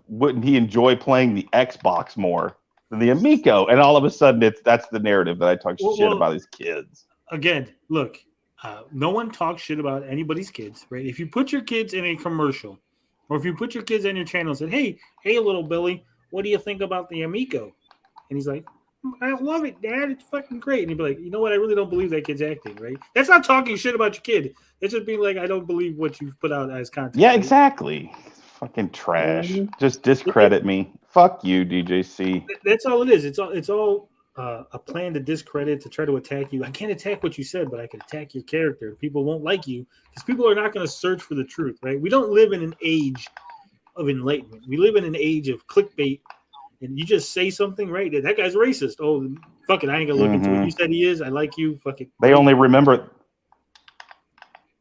wouldn't he enjoy playing the Xbox more than the Amico? And all of a sudden that's the narrative that I talk shit about his kids. Again, look, no one talks shit about anybody's kids, right? If you put your kids in a commercial, or if you put your kids on your channel and said, hey, little Billy, what do you think about the Amico? And he's like, I love it, Dad. It's fucking great. And you'd be like, you know what? I really don't believe that kid's acting, right? That's not talking shit about your kid. That's just being like, I don't believe what you've put out as content. Yeah, right? exactly. Fucking trash. Just discredit me. Fuck you, DJC. That's all it is. It's all a plan to discredit, to try to attack you. I can't attack what you said, but I can attack your character. People won't like you because people are not going to search for the truth, right? We don't live in an age of enlightenment. We live in an age of clickbait, and you just say something, right? That guy's racist. Oh, fuck it. I ain't going to look into it. You said he is. I like you. Fuck it. They only remember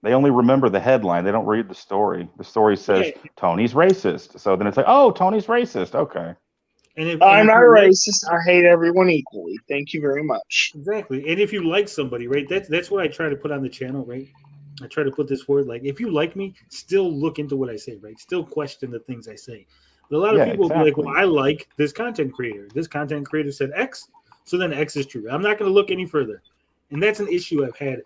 They only remember the headline. They don't read the story. The story says Tony's racist. So then it's like, oh, Tony's racist. Okay. I'm not a racist. I hate everyone equally. Thank you very much. Exactly. And if you like somebody, right, that's what I try to put on the channel, right? I try to put this forward. Like, if you like me, still look into what I say, right? Still question the things I say. But a lot of people will be like, well, I like this content creator. This content creator said X, so then X is true. I'm not going to look any further. And that's an issue I've had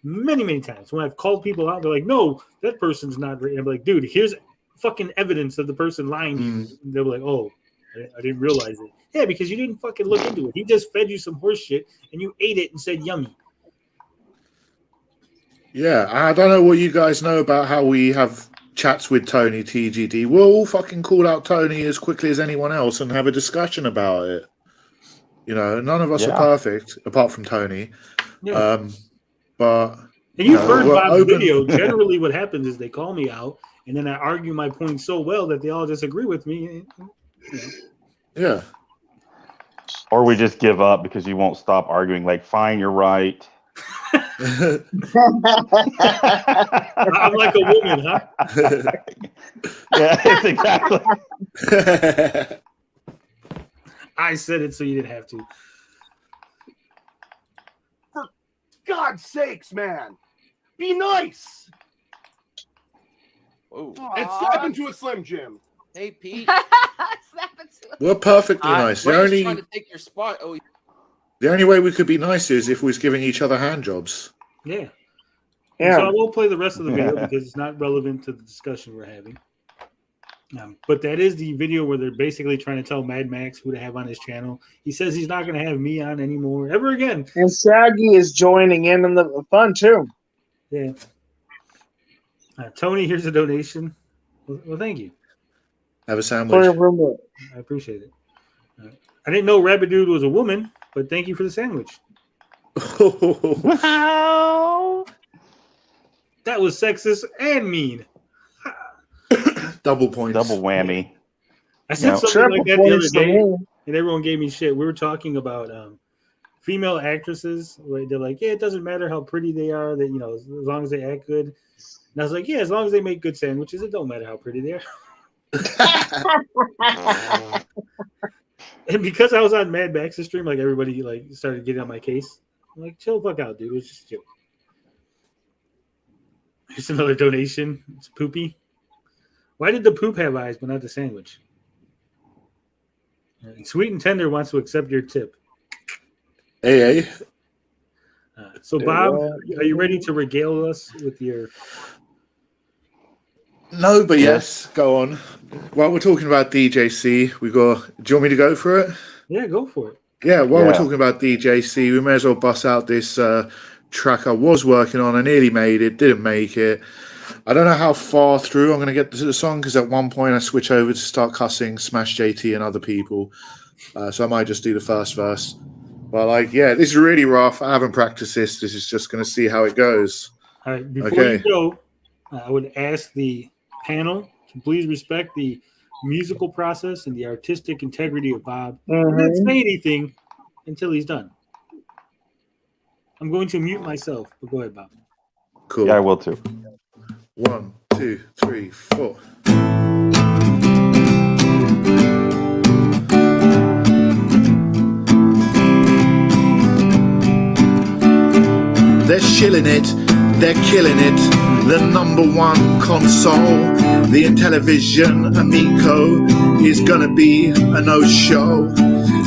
many, many times. When I've called people out, they're like, no, that person's not right. I'm like, dude, here's fucking evidence of the person lying to you. And they're like, oh, I didn't realize it. Yeah, because you didn't fucking look into it. He just fed you some horse shit, and you ate it and said yummy. Yeah, I don't know what you guys know about how we have chats with Tony TGD. We'll all fucking call out Tony as quickly as anyone else and have a discussion about it. You know, none of us are perfect, apart from Tony. Yeah. But and you've heard Bob's video. Generally, what happens is they call me out, and then I argue my point so well that they all disagree with me. Yeah. Or we just give up because you won't stop arguing. Like, fine, you're right. I'm like a woman, huh? Yeah, exactly. I said it so you didn't have to. For God's sakes, man, be nice. Oh. And slap into a Slim Jim. Hey, Pete. We're perfectly nice. Ray's trying to take your spot. Oh, the only way we could be nice is if we was giving each other hand jobs. Yeah. So I won't play the rest of the video because it's not relevant to the discussion we're having. But that is the video where they're basically trying to tell Mad Max who to have on his channel. He says he's not going to have me on anymore ever again. And Saggy is joining in the fun too. Yeah. Tony, here's a donation. Well, thank you. Have a sandwich. I appreciate it. I didn't know Rabbit Dude was a woman, but thank you for the sandwich. Wow. That was sexist and mean. Double points. Double whammy. I said something like that the other day, and everyone gave me shit. We were talking about female actresses. Where they're like, yeah, it doesn't matter how pretty they are. That, you know, as long as they act good. And I was like, yeah, as long as they make good sandwiches, it don't matter how pretty they are. And because I was on Mad Max's stream, like everybody like started getting on my case. I'm like, chill the fuck out, dude. It was just a joke. Here's another donation. It's Poopy. Why did the poop have eyes but not the sandwich? Sweet and Tender wants to accept your tip. Hey. So Bob, are you ready to regale us with your... No, but yes, go on. While we're talking about DJC, we got. Do you want me to go for it? Yeah, go for it. Yeah, while we're talking about DJC, we may as well bust out this track I was working on. I nearly made it, didn't make it. I don't know how far through I'm going to get to the song because at one point I switch over to start cussing Smash JT and other people. So I might just do the first verse. But like, yeah, this is really rough. I haven't practiced this. This is just going to see how it goes. All right, before you go, I would ask the panel to please respect the musical process and the artistic integrity of Bob. Mm-hmm. Not say anything until he's done. I'm going to mute myself, but go ahead, Bob. Cool. Yeah, I will too. 1, 2, 3, 4. They're shilling it, they're killing it. The #1 console, the Intellivision Amico, is gonna be a no-show.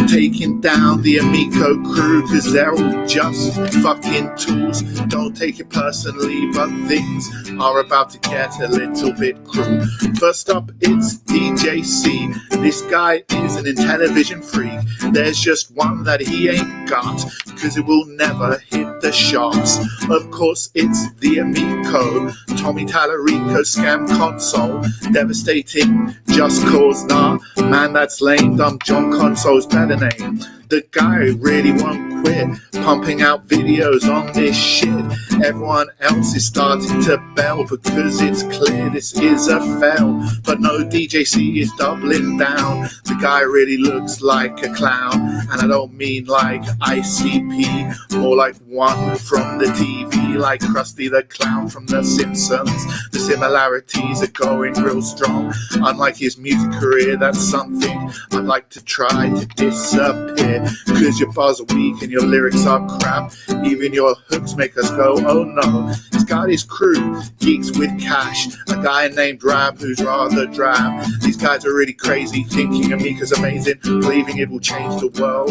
Taking down the Amico crew, cause they're all just fucking tools. Don't take it personally, but things are about to get a little bit cruel. First up, it's DJC. This guy is an Intellivision freak. There's just one that he ain't got, cause it will never hit the shops. Of course, it's the Amico. Tommy Tallarico scam console. Devastating, just cause nah. Man, that's lame, dumb John Console's better name. The guy really won't quit pumping out videos on this shit. Everyone else is starting to bail because it's clear this is a fail. But no, DJC is doubling down. The guy really looks like a clown. And I don't mean like ICP, more like one from the TV. me like Krusty the Clown from The Simpsons. The similarities are going real strong. Unlike his music career, that's something I'd like to try to disappear. Cause your bars are weak and your lyrics are crap. Even your hooks make us go, oh no. He's got his crew, Geeks with Cash, a guy named Rab who's rather drab. These guys are really crazy, thinking Amico's amazing, believing it will change the world.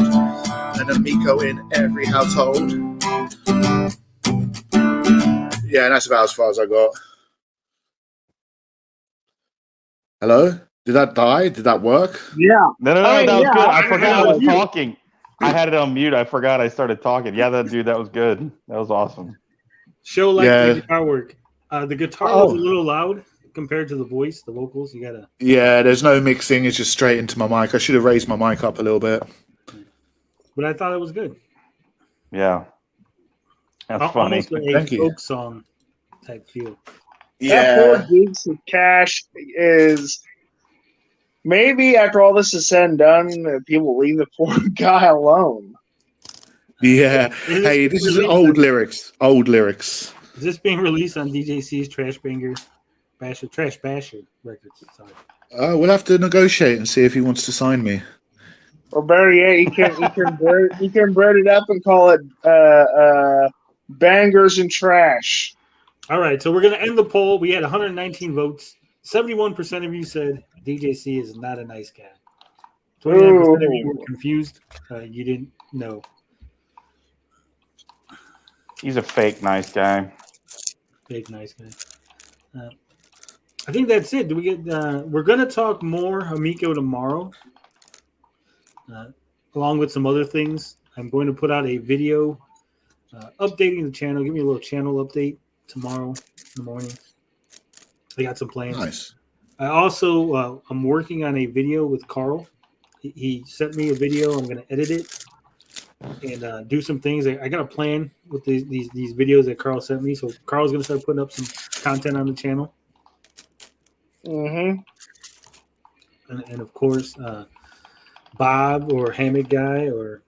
An Amico in every household. Yeah, and that's about as far as I got. Hello? Did that die? Did that work? Yeah. No, I mean, that was yeah, good. I I forgot I know was you. talking. I had it on mute. I forgot I started talking. Yeah, that was good. That was awesome. Show like Yeah. the guitar work. The guitar was a little loud compared to the voice, the vocals. You gotta. Yeah, there's no mixing. It's just straight into my mic. I should have raised my mic up a little bit. But I thought it was good. Yeah. That's funny. Almost like a Thank you. folk song type feel. That poor Geeks with Cash is maybe after all this is said and done, people leave the poor guy alone. Yeah. Hey, this is old lyrics. Old lyrics. Is this being released on DJC's Trash Basher records? Sorry. We'll have to negotiate and see if he wants to sign me. Or better yet, you can bread it up and call it Bangers and Trash. All right, so we're going to end the poll. We had 119 votes. 71% of you said DJC is not a nice guy. 29% of you were confused. You didn't know. He's a fake nice guy. Fake nice guy. I think that's it. Do we get? We're going to talk more Amico tomorrow, along with some other things. I'm going to put out a video updating the channel. Give me a little channel update tomorrow in the morning. I got some plans. Nice. I also I'm working on a video with Carl. He sent me a video. I'm going to edit it and do some things. I got a plan with these videos that Carl sent me. So Carl's going to start putting up some content on the channel. Mm-hmm. And of course, Bob or Hammock Guy or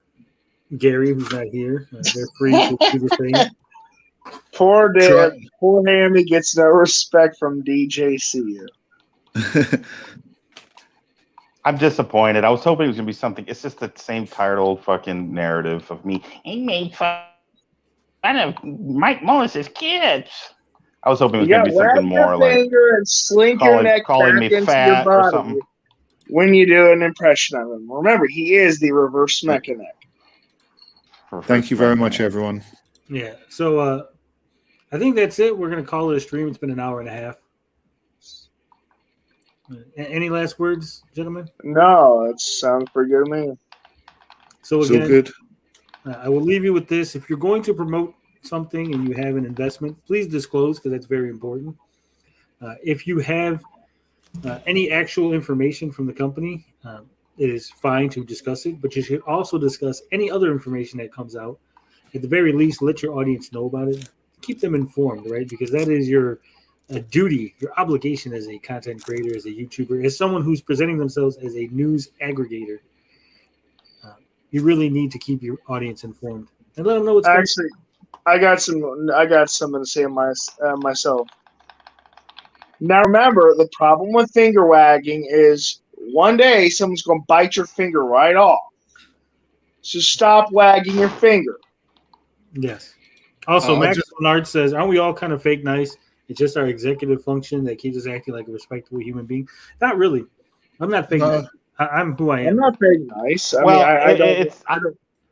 Gary, who's not here, they're free to do the thing. Poor Hammy gets no respect from DJC. I'm disappointed. I was hoping it was going to be something. It's just the same tired old fucking narrative of me. He made fun of Mike Mullis's kids. I was hoping it was going to be something more like and slink your neck calling back me into fat your or body something. when you do an impression of him. Remember, he is the reverse mechanic. Thank you very much, everyone. Yeah. So I think that's it. We're going to call it a stream. It's been an hour and a half. Any last words, gentlemen? No, it sounds pretty good to me. So So again, good. I will leave you with this. If you're going to promote something and you have an investment, please disclose because that's very important. If you have any actual information from the company, it is fine to discuss it, but you should also discuss any other information that comes out. At the very least, let your audience know about it. Keep them informed, right? Because that is your duty, your obligation as a content creator, as a YouTuber, as someone who's presenting themselves as a news aggregator. You really need to keep your audience informed and let them know what's going on. Actually, I got something to say myself. Now remember, the problem with finger wagging is one day someone's going to bite your finger right off. So stop wagging your finger. Yes. Also, Max Leonard says, aren't we all kind of fake nice? It's just our executive function that keeps us acting like a respectable human being. Not really. I'm not fake nice. I'm who I am. I'm not fake nice.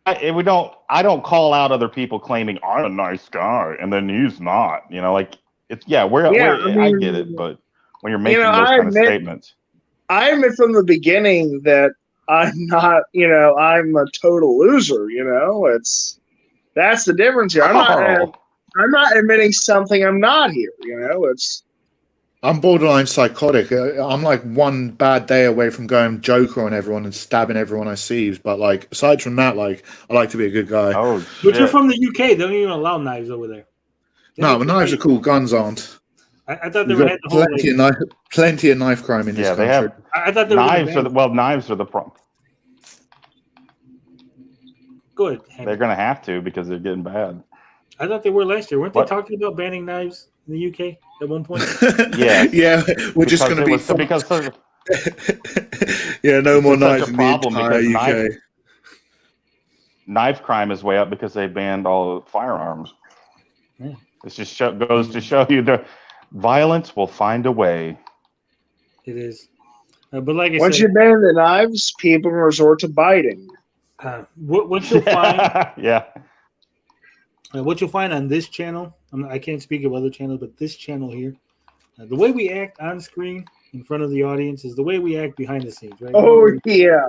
I don't call out other people claiming I'm a nice guy and then he's not. You know, like it's I get it, but when you're making those kind of statements, I admit from the beginning that I'm not. I'm a total loser. That's the difference here. I'm not admitting something I'm not here. I'm borderline psychotic. I'm like one bad day away from going Joker on everyone and stabbing everyone I see. But like aside from that, like I like to be a good guy. Oh, but you're from the UK. They don't even allow knives over there. No, but knives are cool. Guns aren't. I thought they had the plenty of knife crime in this country. They have. I thought they knives knives are the problem. Good. They're going to have to because they're getting bad. I thought they were last year. Weren't What? they talking about banning knives in the UK at one point? Yeah. Yeah, we're just going to be because yeah, no more it's such knives a in the problem entire because UK. knife crime is way up because they banned all firearms. Yeah. This just goes to show you the violence will find a way. It is. But like I Once said, you ban the knives, people resort to biting. what you'll find, Yeah. what you'll find on this channel, I can't speak of other channels, but this channel here, the way we act on screen in front of the audience is the way we act behind the scenes, right? Oh yeah.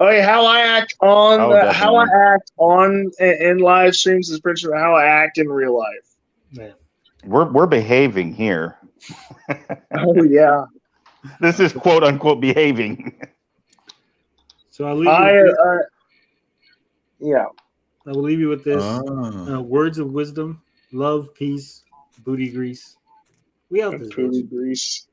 Oh yeah, how I act on Oh, how I definitely. act on in live streams is pretty much how I act in real life. Yeah. We're behaving here. Oh yeah. This is quote unquote behaving. So I'll leave you with this. Yeah. I will leave you with this. Ah. Words of wisdom, love, peace, booty grease. We out this bitch. Booty grease.